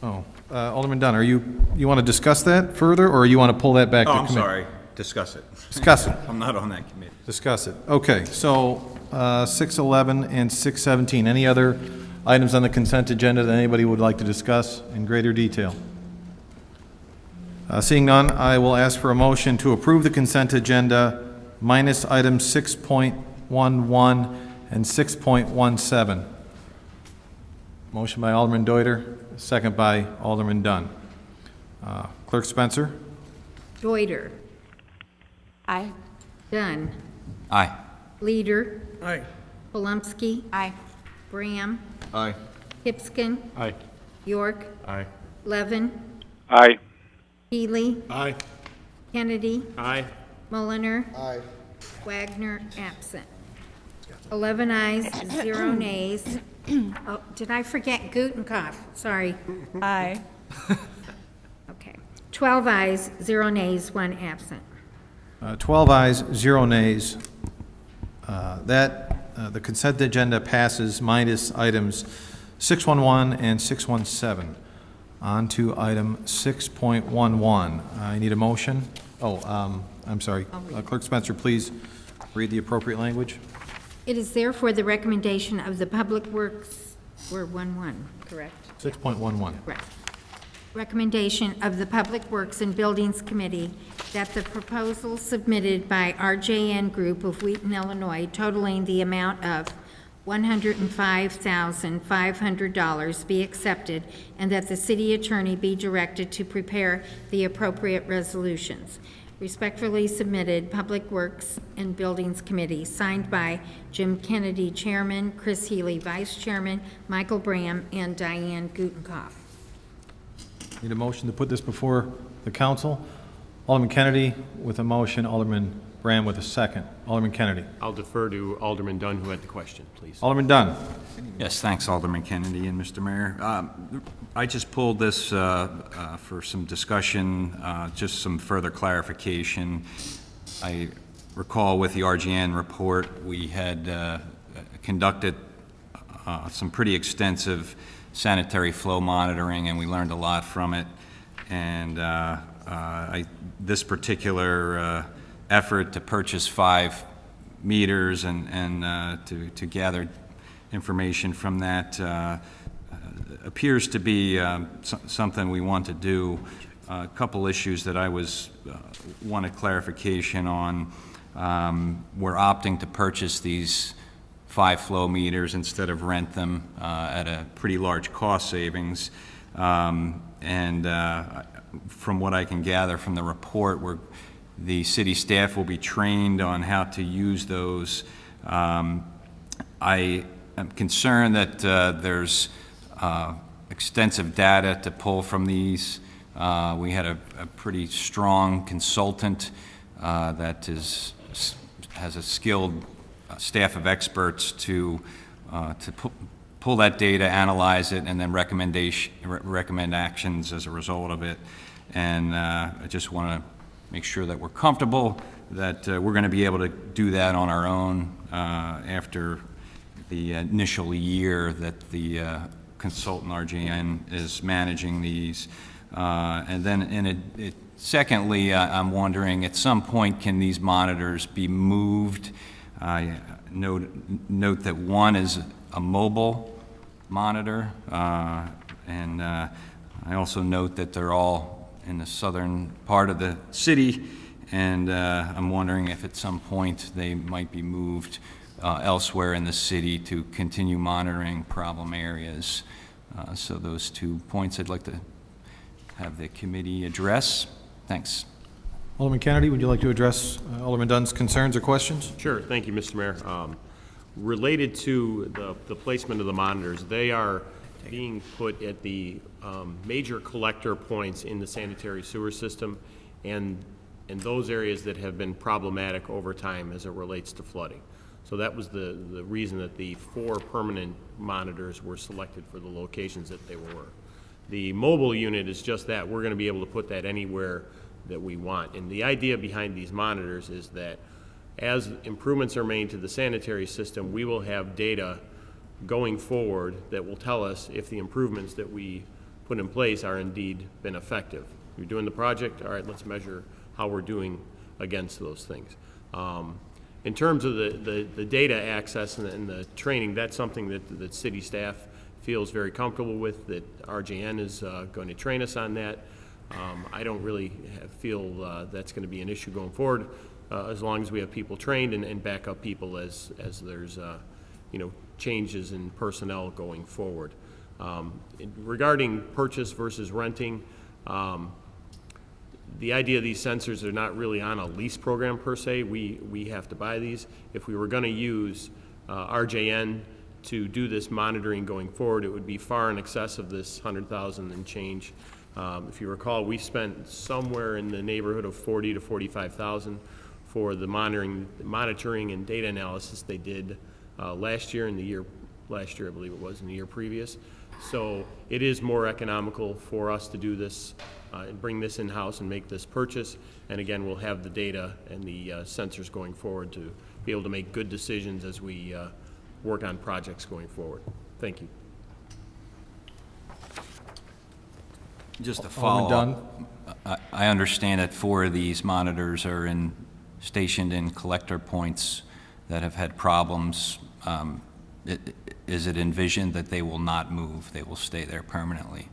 Oh, Alderman Dunn, you want to discuss that further, or you want to pull that back to Oh, I'm committee? sorry. Discuss it. Discuss it. I'm not on that committee. Discuss it. Okay, so 611 and 617. Any other items on the consent agenda that anybody would like to discuss in greater detail? Seeing none, I will ask for a motion to approve the consent agenda minus items 6.11 and 6.17. Motion by Alderman Deuter, second by Alderman Dunn. Clerk Spencer? Deuter. Aye. Dunn. Aye. Leader. Aye. Palumski. Aye. Graham. Aye. Hipskin. Aye. York. Aye. Levin. Aye. Healy. Aye. Kennedy. Aye. Mulliner. Aye. Wagner, absent. 11 ayes, 0 nays. Oh, did I forget Gutenkopf? Sorry. Aye. Okay. 12 ayes, 0 nays, 1 absent. 12 ayes, 0 nays. The consent agenda passes minus items 611 and 617. On to item 6.11. I need a motion. I'm sorry. Clerk Spencer, please read the appropriate language. It is therefore the recommendation of the Public Works, we're 1-1, correct? 6.11. Correct. Recommendation of the Public Works and Buildings Committee that the proposal submitted by RJN Group of Wheaton, Illinois, totaling the amount of $105,500 be accepted, and that the city attorney be directed to prepare the appropriate resolutions. Respectfully submitted, Public Works and Buildings Committee, signed by Jim Kennedy, Chairman, Chris Healy, Vice Chairman, Michael Bram, and Diane Gutenkopf. Need a motion to put this before the council. Alderman Kennedy with a motion, Alderman Bram with a second. Alderman Kennedy. I'll defer to Alderman Dunn, who had the question, please. Alderman Dunn. Yes, thanks, Alderman Kennedy and Mr. Mayor. I just pulled this for some discussion, just some further clarification. I recall with the RGN report, we had conducted some pretty extensive sanitary flow monitoring, and we learned a lot from it. And this particular effort to purchase 5 meters and to gather information from that appears to be something we want to do. A couple issues that I wanted clarification on. We're opting to purchase these 5 flow meters instead of rent them at a pretty large cost savings. From what I can gather from the report, the city staff will be trained on how to use those. I am concerned that there's extensive data to pull from these. We had a pretty strong consultant that has a skilled staff of experts to pull that data, analyze it, and then recommend actions as a result of it. And I just want to make sure that we're comfortable that we're going to be able to do that on our own after the initial year that the consultant RGN is managing these. And then secondly, I'm wondering, at some point, can these monitors be moved? I note that one is a mobile monitor, and I also note that they're all in the southern part of the city, and I'm wondering if at some point they might be moved elsewhere in the city to continue monitoring problem areas. So those 2 points I'd like to have the committee address. Thanks. Alderman Kennedy, would you like to address Alderman Dunn's concerns or questions? Sure, thank you, Mr. Mayor. Related to the placement of the monitors, they are being put at the major collector points in the sanitary sewer system and those areas that have been problematic over time as it relates to flooding. So that was the reason that the 4 permanent monitors were selected for the locations that they were. The mobile unit is just that. We're going to be able to put that anywhere that we want. And the idea behind these monitors is that as improvements are made to the sanitary system, we will have data going forward that will tell us if the improvements that we put in place are indeed been effective. You're doing the project, all right, let's measure how we're doing against those things. In terms of the data access and the training, that's something that city staff feels very comfortable with, that RJN is going to train us on that. I don't really feel that's going to be an issue going forward, as long as we have people trained and backup people as there's changes in personnel going forward. Regarding purchase versus renting, the idea of these sensors are not really on a lease program per se. We have to buy these. If we were going to use RJN to do this monitoring going forward, it would be far in excess of this 100,000 and change. If you recall, we spent somewhere in the neighborhood of 40 to 45,000 for the monitoring and data analysis they did last year, I believe it was, in the year previous. So it is more economical for us to do this and bring this in-house and make this purchase. And again, we'll have the data and the sensors going forward to be able to make good decisions as we work on projects going forward. Thank you. Just a Alderman follow-up. I understand that 4 of these monitors are stationed in collector points that have had problems. Is it envisioned that they will not move? They will stay there permanently?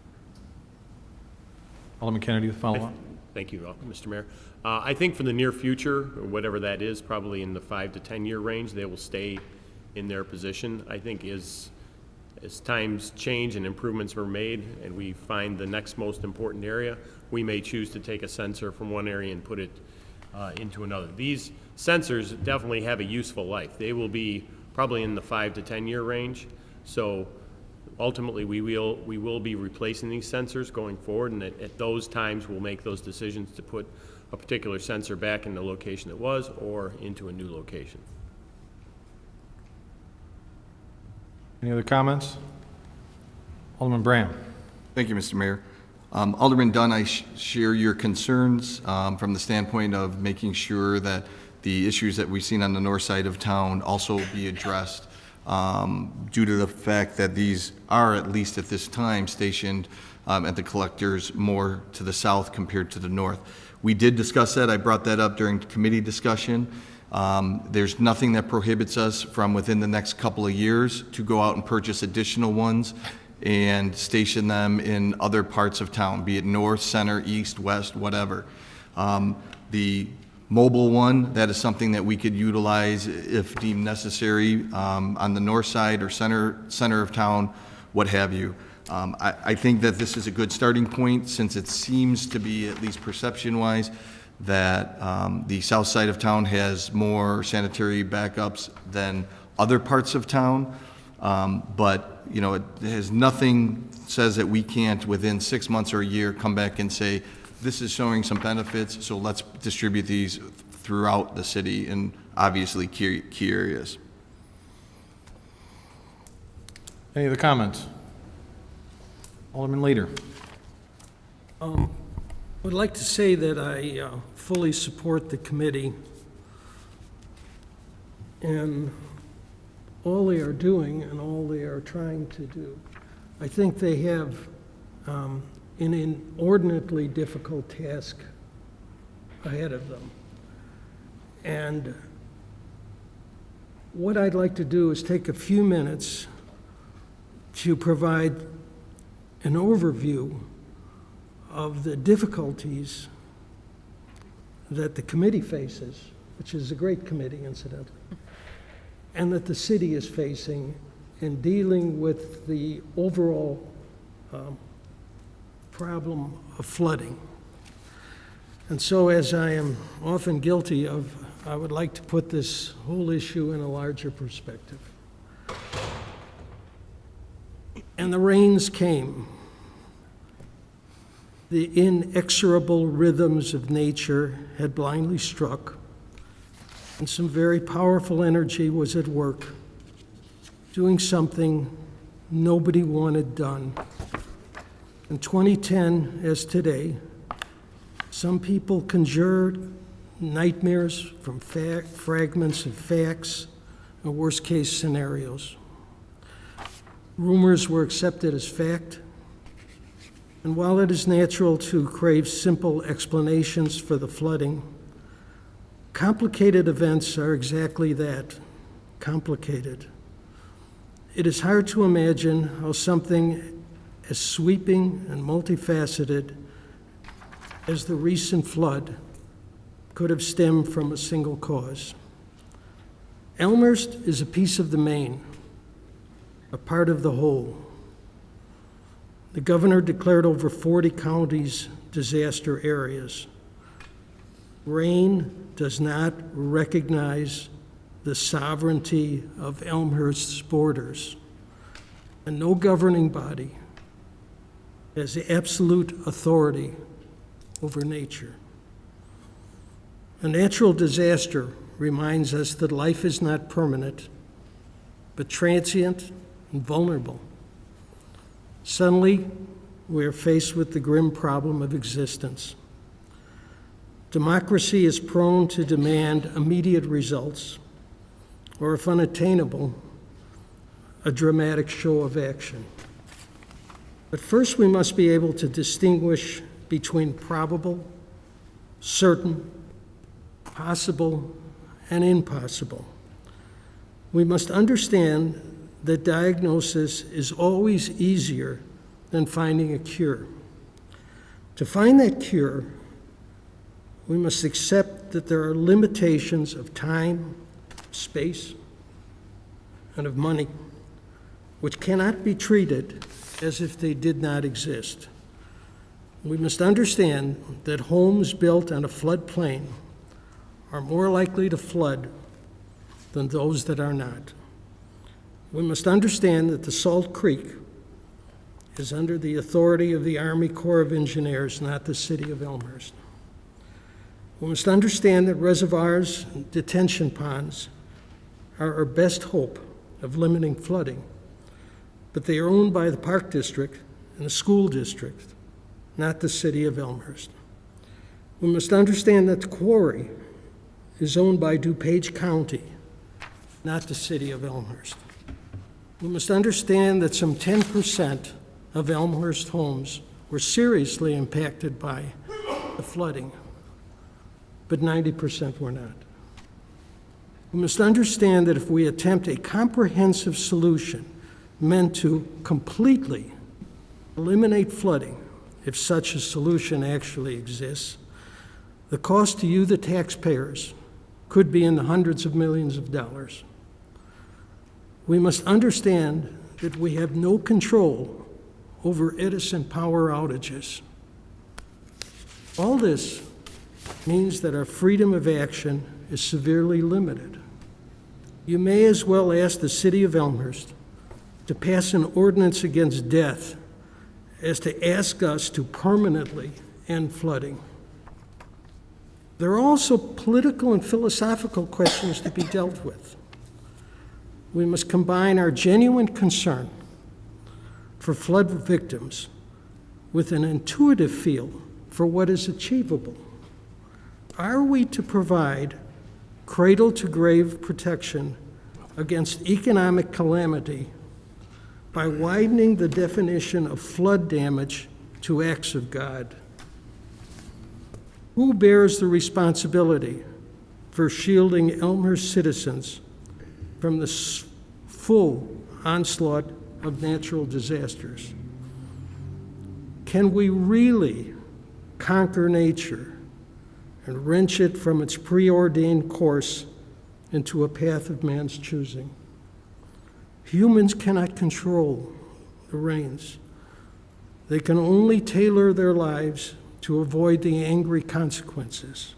Alderman Kennedy, the follow-up. Thank you, Mr. Mayor. I think for the near future, or whatever that is, probably in the 5 to 10 year range, they will stay in their position. I think as times change and improvements are made and we find the next most important area, we may choose to take a sensor from one area and put it into another. These sensors definitely have a useful life. They will be probably in the 5 to 10 year range. So ultimately we will be replacing these sensors going forward, and at those times we'll make those decisions to put a particular sensor back in the location it was or into a new location. Any other comments? Alderman Brand. Thank you, Mr. Mayor. Alderman Dunn, I share your concerns from the standpoint of making sure that the issues that we've seen on the north side of town also be addressed due to the fact that these are, at least at this time, stationed at the collectors more to the south compared to the north. We did discuss that. I brought that up during committee discussion. There's nothing that prohibits us from within the next couple of years to go out and purchase additional ones and station them in other parts of town, be it north, center, east, west, whatever. The mobile one, that is something that we could utilize if deemed necessary on the north side or center of town, what have you. I think that this is a good starting point, since it seems to be, at least perception-wise, that the south side of town has more sanitary backups than other parts of town. But, you know, it has nothing says that we can't, within 6 months or a year, come back and say, this is showing some benefits, so let's distribute these throughout the city and obviously key areas. Any other comments? Alderman Leader. Would like to say that I fully support the committee and all they are doing and all they are trying to do. I think they have an inordinately difficult task ahead of them. And what I'd like to do is take a few minutes to provide an overview of the difficulties that the committee faces, which is a great committee, incidentally, and that the city is facing in dealing with the overall problem of flooding. And so, as I am often guilty of, I would like to put this whole issue in a larger perspective. And the rains came. The inexorable rhythms of nature had blindly struck, and some very powerful energy was at work, doing something nobody wanted done. In 2010, as today, some people conjured nightmares from fragments of facts and worst-case scenarios. Rumors were accepted as fact, and while it is natural to crave simple explanations for the flooding, complicated events are exactly that, complicated. It is hard to imagine how something as sweeping and multifaceted as the recent flood could have stemmed from a single cause. Elmhurst is a piece of the main, a part of the whole. The governor declared over 40 counties disaster areas. Rain does not recognize the sovereignty of Elmhurst's borders, and no governing body has the absolute authority over nature. A natural disaster reminds us that life is not permanent, but transient and vulnerable. Suddenly, we are faced with the grim problem of existence. Democracy is prone to demand immediate results, or if unattainable, a dramatic show of action. But first, we must be able to distinguish between probable, certain, possible, and impossible. We must understand that diagnosis is always easier than finding a cure. To find that cure, we must accept that there are limitations of time, space, and of money, which cannot be treated as if they did not exist. We must understand that homes built on a floodplain are more likely to flood than those that are not. We must understand that the Salt Creek is under the authority of the Army Corps of Engineers, not the city of Elmhurst. We must understand that reservoirs and detention ponds are our best hope of limiting flooding, but they are owned by the Park District and the school district, not the city of Elmhurst. We must understand that the quarry is owned by DuPage County, not the city of Elmhurst. We must understand that some 10% of Elmhurst homes were seriously impacted by the flooding, but 90% were not. We must understand that if we attempt a comprehensive solution meant to completely eliminate flooding, if such a solution actually exists, the cost to you, the taxpayers, could be in the hundreds of millions of dollars. We must understand that we have no control over Edison power outages. All this means that our freedom of action is severely limited. You may as well ask the city of Elmhurst to pass an ordinance against death as to ask us to permanently end flooding. There are also political and philosophical questions to be dealt with. We must combine our genuine concern for flood victims with an intuitive feel for what is achievable. Are we to provide cradle-to-grave protection against economic calamity by widening the definition of flood damage to acts of God? Who bears the responsibility for shielding Elmhurst citizens from the full onslaught of natural disasters? Can we really conquer nature and wrench it from its preordained course into a path of man's choosing? Humans cannot control the rains. They can only tailor their lives to avoid the angry consequences.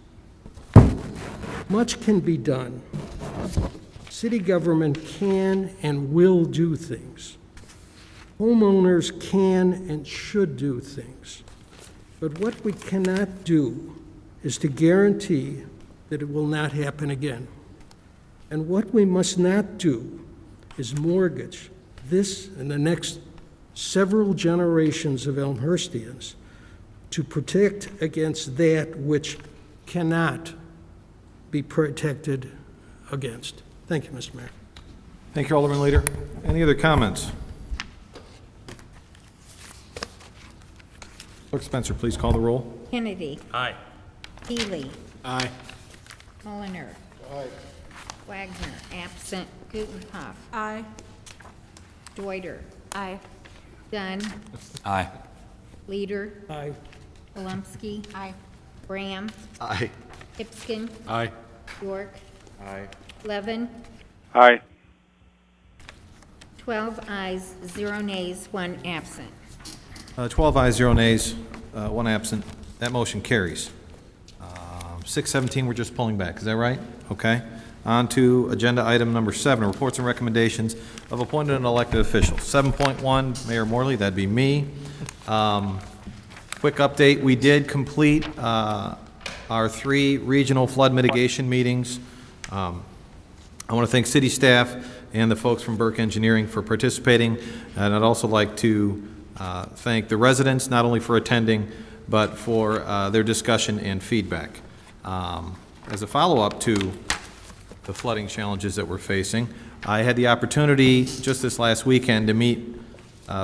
Much can be done. City government can and will do things. Homeowners can and should do things. But what we cannot do is to guarantee that it will not happen again. And what we must not do is mortgage this and the next several generations of Elmhurstians to protect against that which cannot be protected against. Thank you, Mr. Mayor. Thank you, Alderman Leader. Any other comments? Clerk Spencer, please call the roll. Kennedy. Aye. Healy. Aye. Mulliner. Aye. Wagner, absent. Gutenhoff. Aye. Deuter. Aye. Dunn. Aye. Leader. Aye. Polumsky. Aye. Graham. Aye. Hipskin. Aye. York. Aye. Levin. Aye. 12 ayes, 0 nays, 1 absent. 12 ayes, 0 nays, 1 absent. That motion carries. 617, we're just pulling back. Is that right? Okay. On to agenda item number 7, reports and recommendations of appointed and elected officials. 7.1, Mayor Morley, that'd be me. Quick update, we did complete our 3 regional flood mitigation meetings. I want to thank city staff and the folks from Burke Engineering for participating, and I'd also like to thank the residents, not only for attending, but for their discussion and feedback. As a follow-up to the flooding challenges that we're facing, I had the opportunity just this last weekend to meet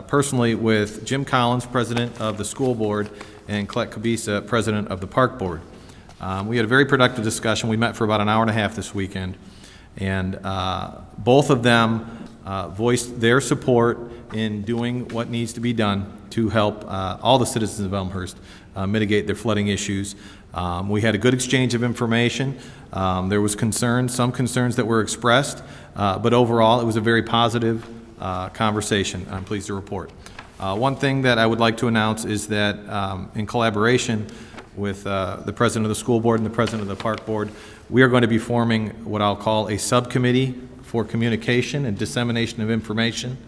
personally with Jim Collins, president of the school board, and Colette Kabisa, president of the park board. We had a very productive discussion. We met for about an hour and a half this weekend, and both of them voiced their support in doing what needs to be done to help all the citizens of Elmhurst mitigate their flooding issues. We had a good exchange of information. There was some concerns that were expressed, but overall it was a very positive conversation, I'm pleased to report. One thing that I would like to announce is that in collaboration with the president of the school board and the president of the park board, we are going to be forming what I'll call a subcommittee for communication and dissemination of information.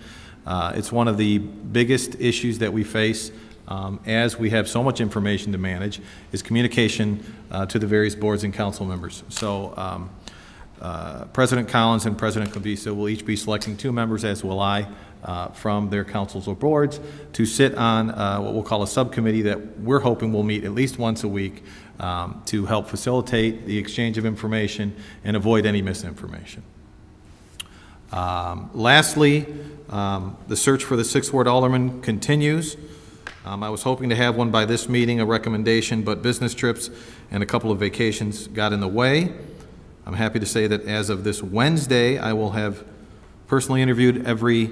It's one of the biggest issues that we face as we have so much information to manage, is communication to the various boards and council members. So President Collins and President Kabisa will each be selecting 2 members, as will I, from their councils or boards to sit on what we'll call a subcommittee that we're hoping will meet at least once a week to help facilitate the exchange of information and avoid any misinformation. Lastly, the search for the 6th Ward Alderman continues. I was hoping to have one by this meeting, a recommendation, but business trips and a couple of vacations got in the way. I'm happy to say that as of this Wednesday, I will have personally interviewed every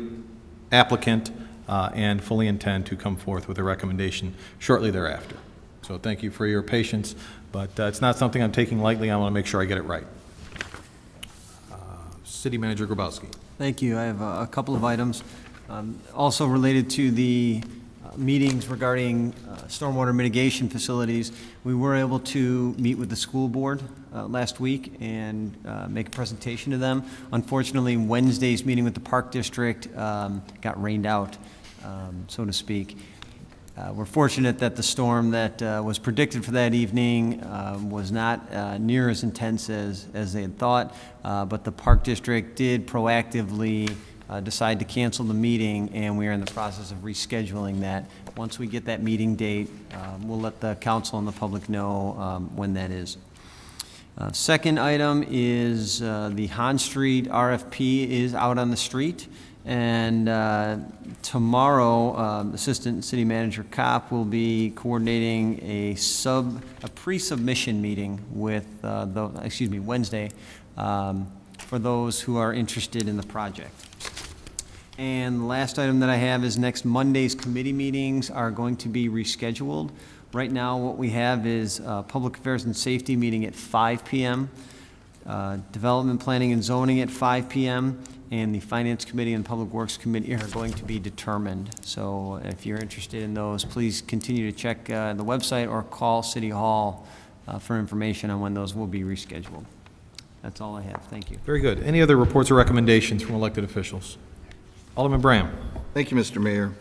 applicant and fully intend to come forth with a recommendation shortly thereafter. So thank you for your patience, but it's not something I'm taking lightly. I want to make sure I get it right. City Manager Grabowski. Thank you. I have a couple of items also related to the meetings regarding stormwater mitigation facilities. We were able to meet with the school board last week and make a presentation to them. Unfortunately, Wednesday's meeting with the Park District got rained out, so to speak. We're fortunate that the storm that was predicted for that evening was not near as intense as they had thought, but the Park District did proactively decide to cancel the meeting, and we are in the process of rescheduling that. Once we get that meeting date, we'll let the council and the public know when that is. Second item is the Hahn Street RFP is out on the street, and tomorrow, Assistant City Manager Kopp will be coordinating a pre-submission meeting with Wednesday, for those who are interested in the project. And the last item that I have is next Monday's committee meetings are going to be rescheduled. Right now, what we have is a Public Affairs and Safety meeting at 5 p.m., Development, Planning, and Zoning at 5 p.m., and the Finance Committee and Public Works Committee are going to be determined. So if you're interested in those, please continue to check the website or call City Hall for information on when those will be rescheduled. That's all I have. Thank you. Very good. Any other reports or recommendations from elected officials? Alderman Bram. Thank you, Mr. Mayor.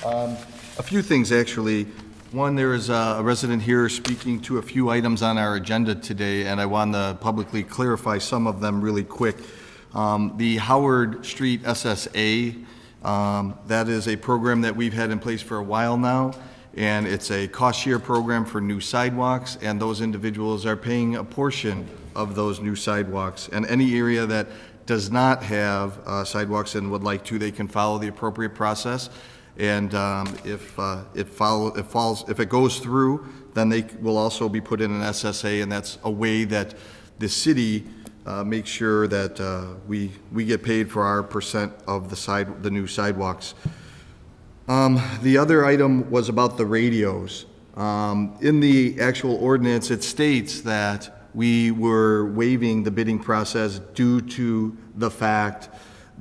A few things, actually. One, there is a resident here speaking to a few items on our agenda today, and I want to publicly clarify some of them really quick. The Howard Street SSA, that is a program that we've had in place for a while now, and it's a cost-share program for new sidewalks, and those individuals are paying a portion of those new sidewalks. And any area that does not have sidewalks and would like to, they can follow the appropriate process. And if it goes through, then they will also be put in an SSA, and that's a way that the city makes sure that we get paid for our percent of the new sidewalks. The other item was about the radios. In the actual ordinance, it states that we were waiving the bidding process due to the fact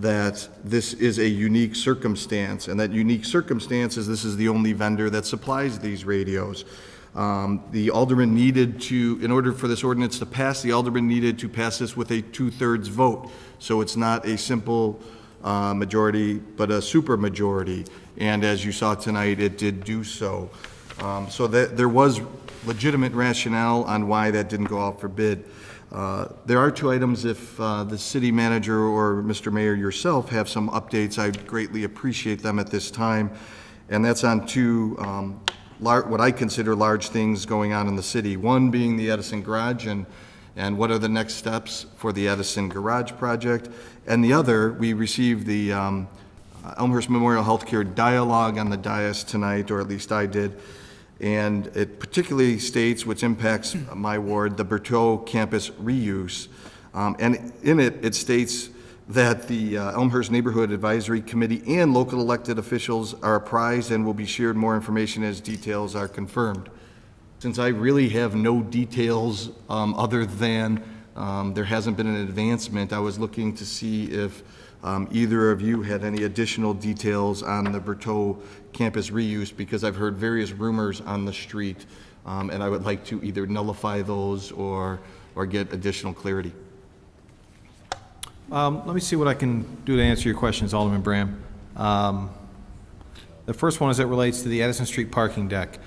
that this is a unique circumstance, and that unique circumstance is this is the only vendor that supplies these radios. The alderman needed to, in order for this ordinance to pass, the alderman needed to pass this with a 2/3 vote. So it's not a simple majority, but a super majority. And as you saw tonight, it did do so. So that there was legitimate rationale on why that didn't go out for bid. There are two items, if the city manager or Mr. Mayor yourself have some updates, I'd greatly appreciate them at this time. And that's on two what I consider large things going on in the city. One being the Edison Garage and what are the next steps for the Edison Garage project. And the other, we received the Elmhurst Memorial Healthcare Dialogue on the dais tonight, or at least I did. And it particularly states, which impacts my ward, the Berteau campus reuse. And in it, it states that the Elmhurst Neighborhood Advisory Committee and local elected officials are apprised and will be shared more information as details are confirmed. Since I really have no details other than there hasn't been an advancement, I was looking to see if either of you had any additional details on the Berteau campus reuse, because I've heard various rumors on the street, and I would like to either nullify those or get additional clarity. Let me see what I can do to answer your questions, Alderman Bram. The first one, as it relates to the Edison Street parking deck.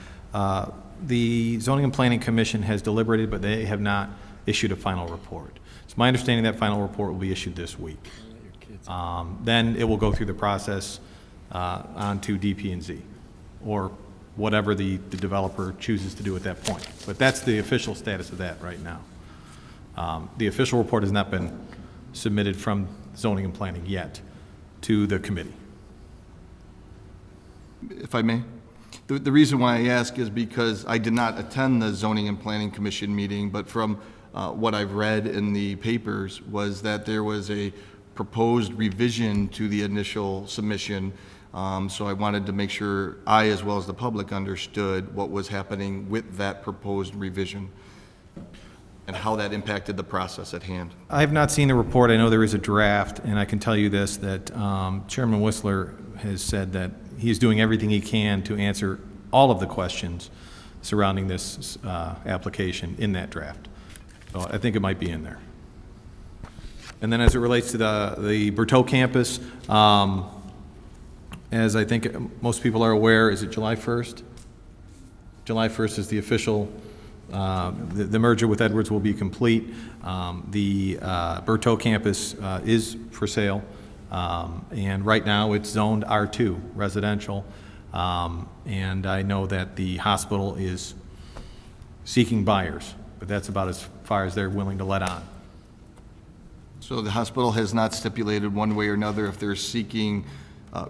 The Zoning and Planning Commission has deliberated, but they have not issued a final report. It's my understanding that final report will be issued this week. Then it will go through the process onto DP&Z, or whatever the developer chooses to do at that point. But that's the official status of that right now. The official report has not been submitted from Zoning and Planning yet to the committee. If I may? The reason why I ask is because I did not attend the Zoning and Planning Commission meeting, but from what I've read in the papers was that there was a proposed revision to the initial submission. So I wanted to make sure I, as well as the public, understood what was happening with that proposed revision and how that impacted the process at hand. I have not seen the report. I know there is a draft, and I can tell you this, that Chairman Whistler has said that he is doing everything he can to answer all of the questions surrounding this application in that draft. So I think it might be in there. And then as it relates to the Berteau campus, as I think most people are aware, is it July 1st? July 1st is the official, the merger with Edwards will be complete. The Berteau campus is for sale, and right now it's zoned R2, residential. And I know that the hospital is seeking buyers, but that's about as far as they're willing to let on. So the hospital has not stipulated one way or another if they're seeking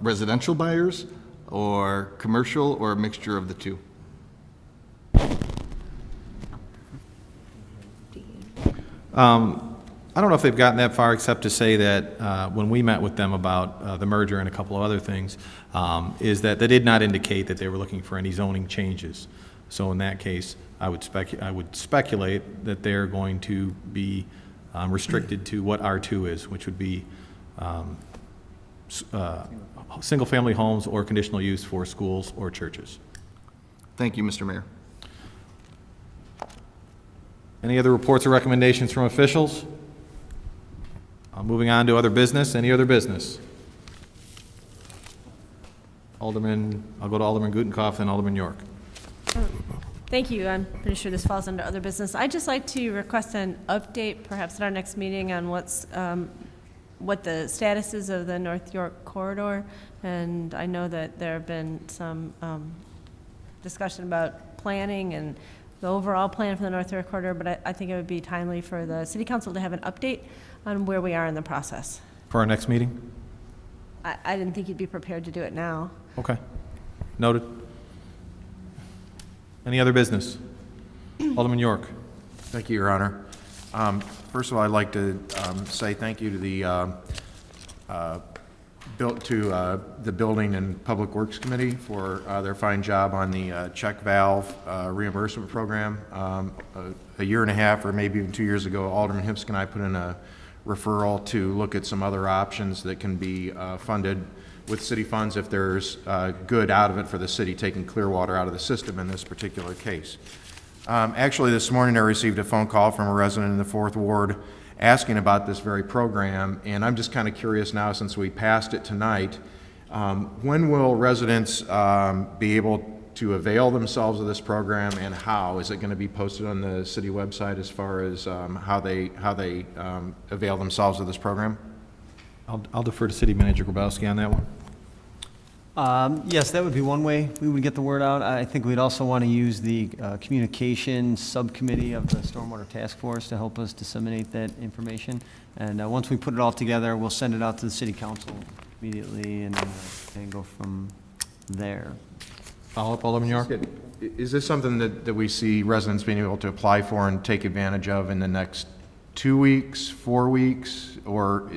residential buyers or commercial or a mixture of the two? I don't know if they've gotten that far, except to say that when we met with them about the merger and a couple of other things, is that they did not indicate that they were looking for any zoning changes. So in that case, I would speculate that they're going to be restricted to what R2 is, which would be single-family homes or conditional use for schools or churches. Thank you, Mr. Mayor. Any other reports or recommendations from officials? Moving on to other business. Any other business? Alderman, I'll go to Alderman Gutenkopf and Alderman York. Thank you. I'm pretty sure this falls under other business. I'd just like to request an update, perhaps at our next meeting, on what the status is of the North York corridor. And I know that there have been some discussion about planning and the overall plan for the North York corridor, but I think it would be timely for the City Council to have an update on where we are in the process. For our next meeting? I didn't think you'd be prepared to do it now. Okay. Noted. Any other business? Alderman York. Thank you, Your Honor. First of all, I'd like to say thank you to the Building and Public Works Committee for their fine job on the check valve reimbursement program. A year and a half, or maybe even 2 years ago, Alderman Hipsk and I put in a referral to look at some other options that can be funded with city funds if there's good out of it for the city, taking Clearwater out of the system in this particular case. Actually, this morning I received a phone call from a resident in the 4th Ward asking about this very program, and I'm just kind of curious now, since we passed it tonight, when will residents be able to avail themselves of this program, and how? Is it going to be posted on the city website as far as how they avail themselves of this program? I'll defer to City Manager Grabowski on that one. Yes, that would be one way we would get the word out. I think we'd also want to use the communications subcommittee of the Stormwater Task Force to help us disseminate that information. And once we put it all together, we'll send it out to the city council immediately and go from there. Follow up, Alderman York? Is this something that we see residents being able to apply for and take advantage of in the next 2 weeks, 4 weeks, or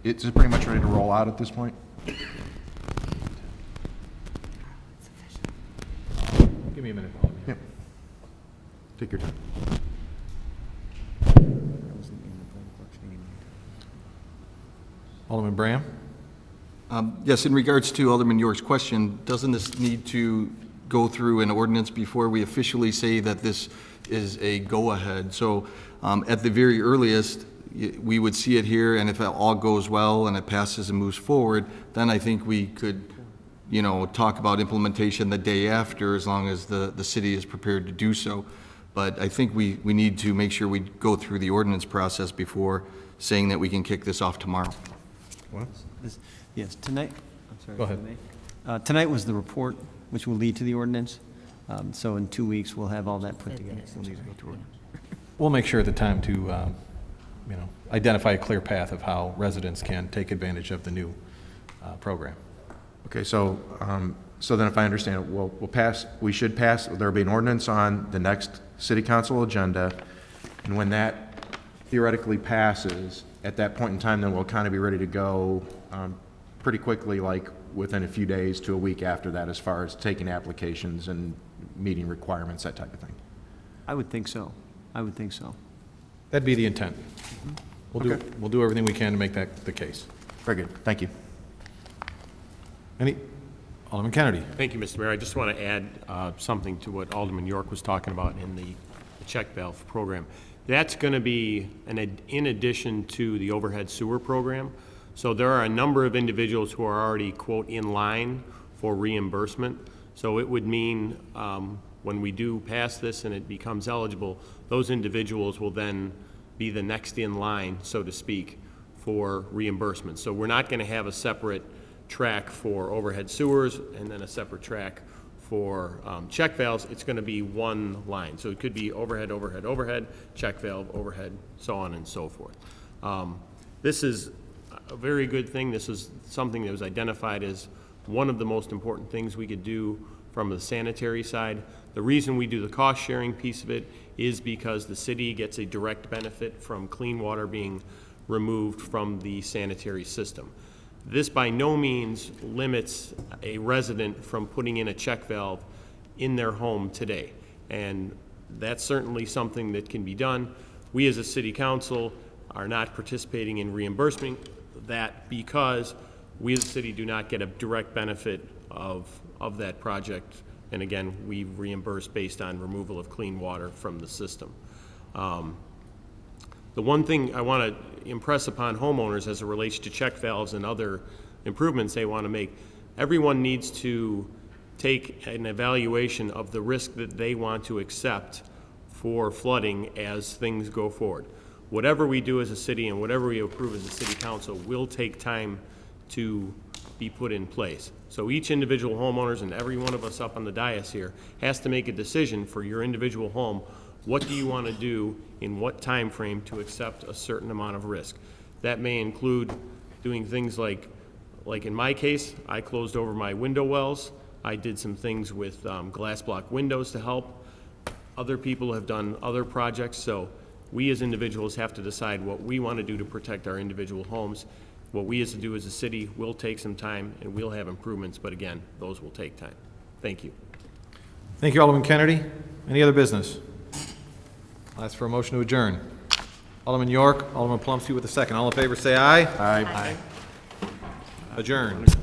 it's pretty much ready to roll out at this point? Give me a minute, Alderman. Yep. Take your time. Alderman Bram? Yes, in regards to Alderman York's question, doesn't this need to go through an ordinance before we officially say that this is a go-ahead? So at the very earliest, we would see it here, and if it all goes well and it passes and moves forward, then I think we could, talk about implementation the day after, as long as the city is prepared to do so. But I think we need to make sure we go through the ordinance process before saying that we can kick this off tomorrow. What? Yes, tonight, I'm sorry. Go ahead. Tonight was the report, which will lead to the ordinance. So in 2 weeks, we'll have all that put together. We'll make sure at the time to, identify a clear path of how residents can take advantage of the new program. Okay, so then if I understand it, we should pass, there'll be an ordinance on the next city council agenda, and when that theoretically passes, at that point in time, then we'll kind of be ready to go pretty quickly, like within a few days to a week after that, as far as taking applications and meeting requirements, that type of thing. I would think so. That'd be the intent. We'll do everything we can to make that the case. Very good. Thank you. Alderman Kennedy. Thank you, Mr. Mayor. I just want to add something to what Alderman York was talking about in the check valve program. That's going to be in addition to the overhead sewer program. So there are a number of individuals who are already, quote, in line for reimbursement. So it would mean when we do pass this and it becomes eligible, those individuals will then be the next in line, so to speak, for reimbursement. So we're not going to have a separate track for overhead sewers and then a separate track for check valves. It's going to be one line. So it could be overhead, overhead, overhead, check valve, overhead, so on and so forth. This is a very good thing. This is something that was identified as one of the most important things we could do from the sanitary side. The reason we do the cost sharing piece of it is because the city gets a direct benefit from clean water being removed from the sanitary system. This by no means limits a resident from putting in a check valve in their home today. And that's certainly something that can be done. We as a city council are not participating in reimbursement that because we as a city do not get a direct benefit of that project. And again, we reimburse based on removal of clean water from the system. The one thing I want to impress upon homeowners as it relates to check valves and other improvements they want to make, everyone needs to take an evaluation of the risk that they want to accept for flooding as things go forward. Whatever we do as a city and whatever we approve as a city council will take time to be put in place. So each individual homeowners and every one of us up on the dais here has to make a decision for your individual home. What do you want to do in what time frame to accept a certain amount of risk? That may include doing things like in my case, I closed over my window wells. I did some things with glass block windows to help. Other people have done other projects, so we as individuals have to decide what we want to do to protect our individual homes. What we as a city will take some time, and we'll have improvements, but again, those will take time. Thank you. Thank you, Alderman Kennedy. Any other business? I'll ask for a motion to adjourn. Alderman York, Alderman Plumsky with the second. All in favor, say aye. Aye. Adjourned.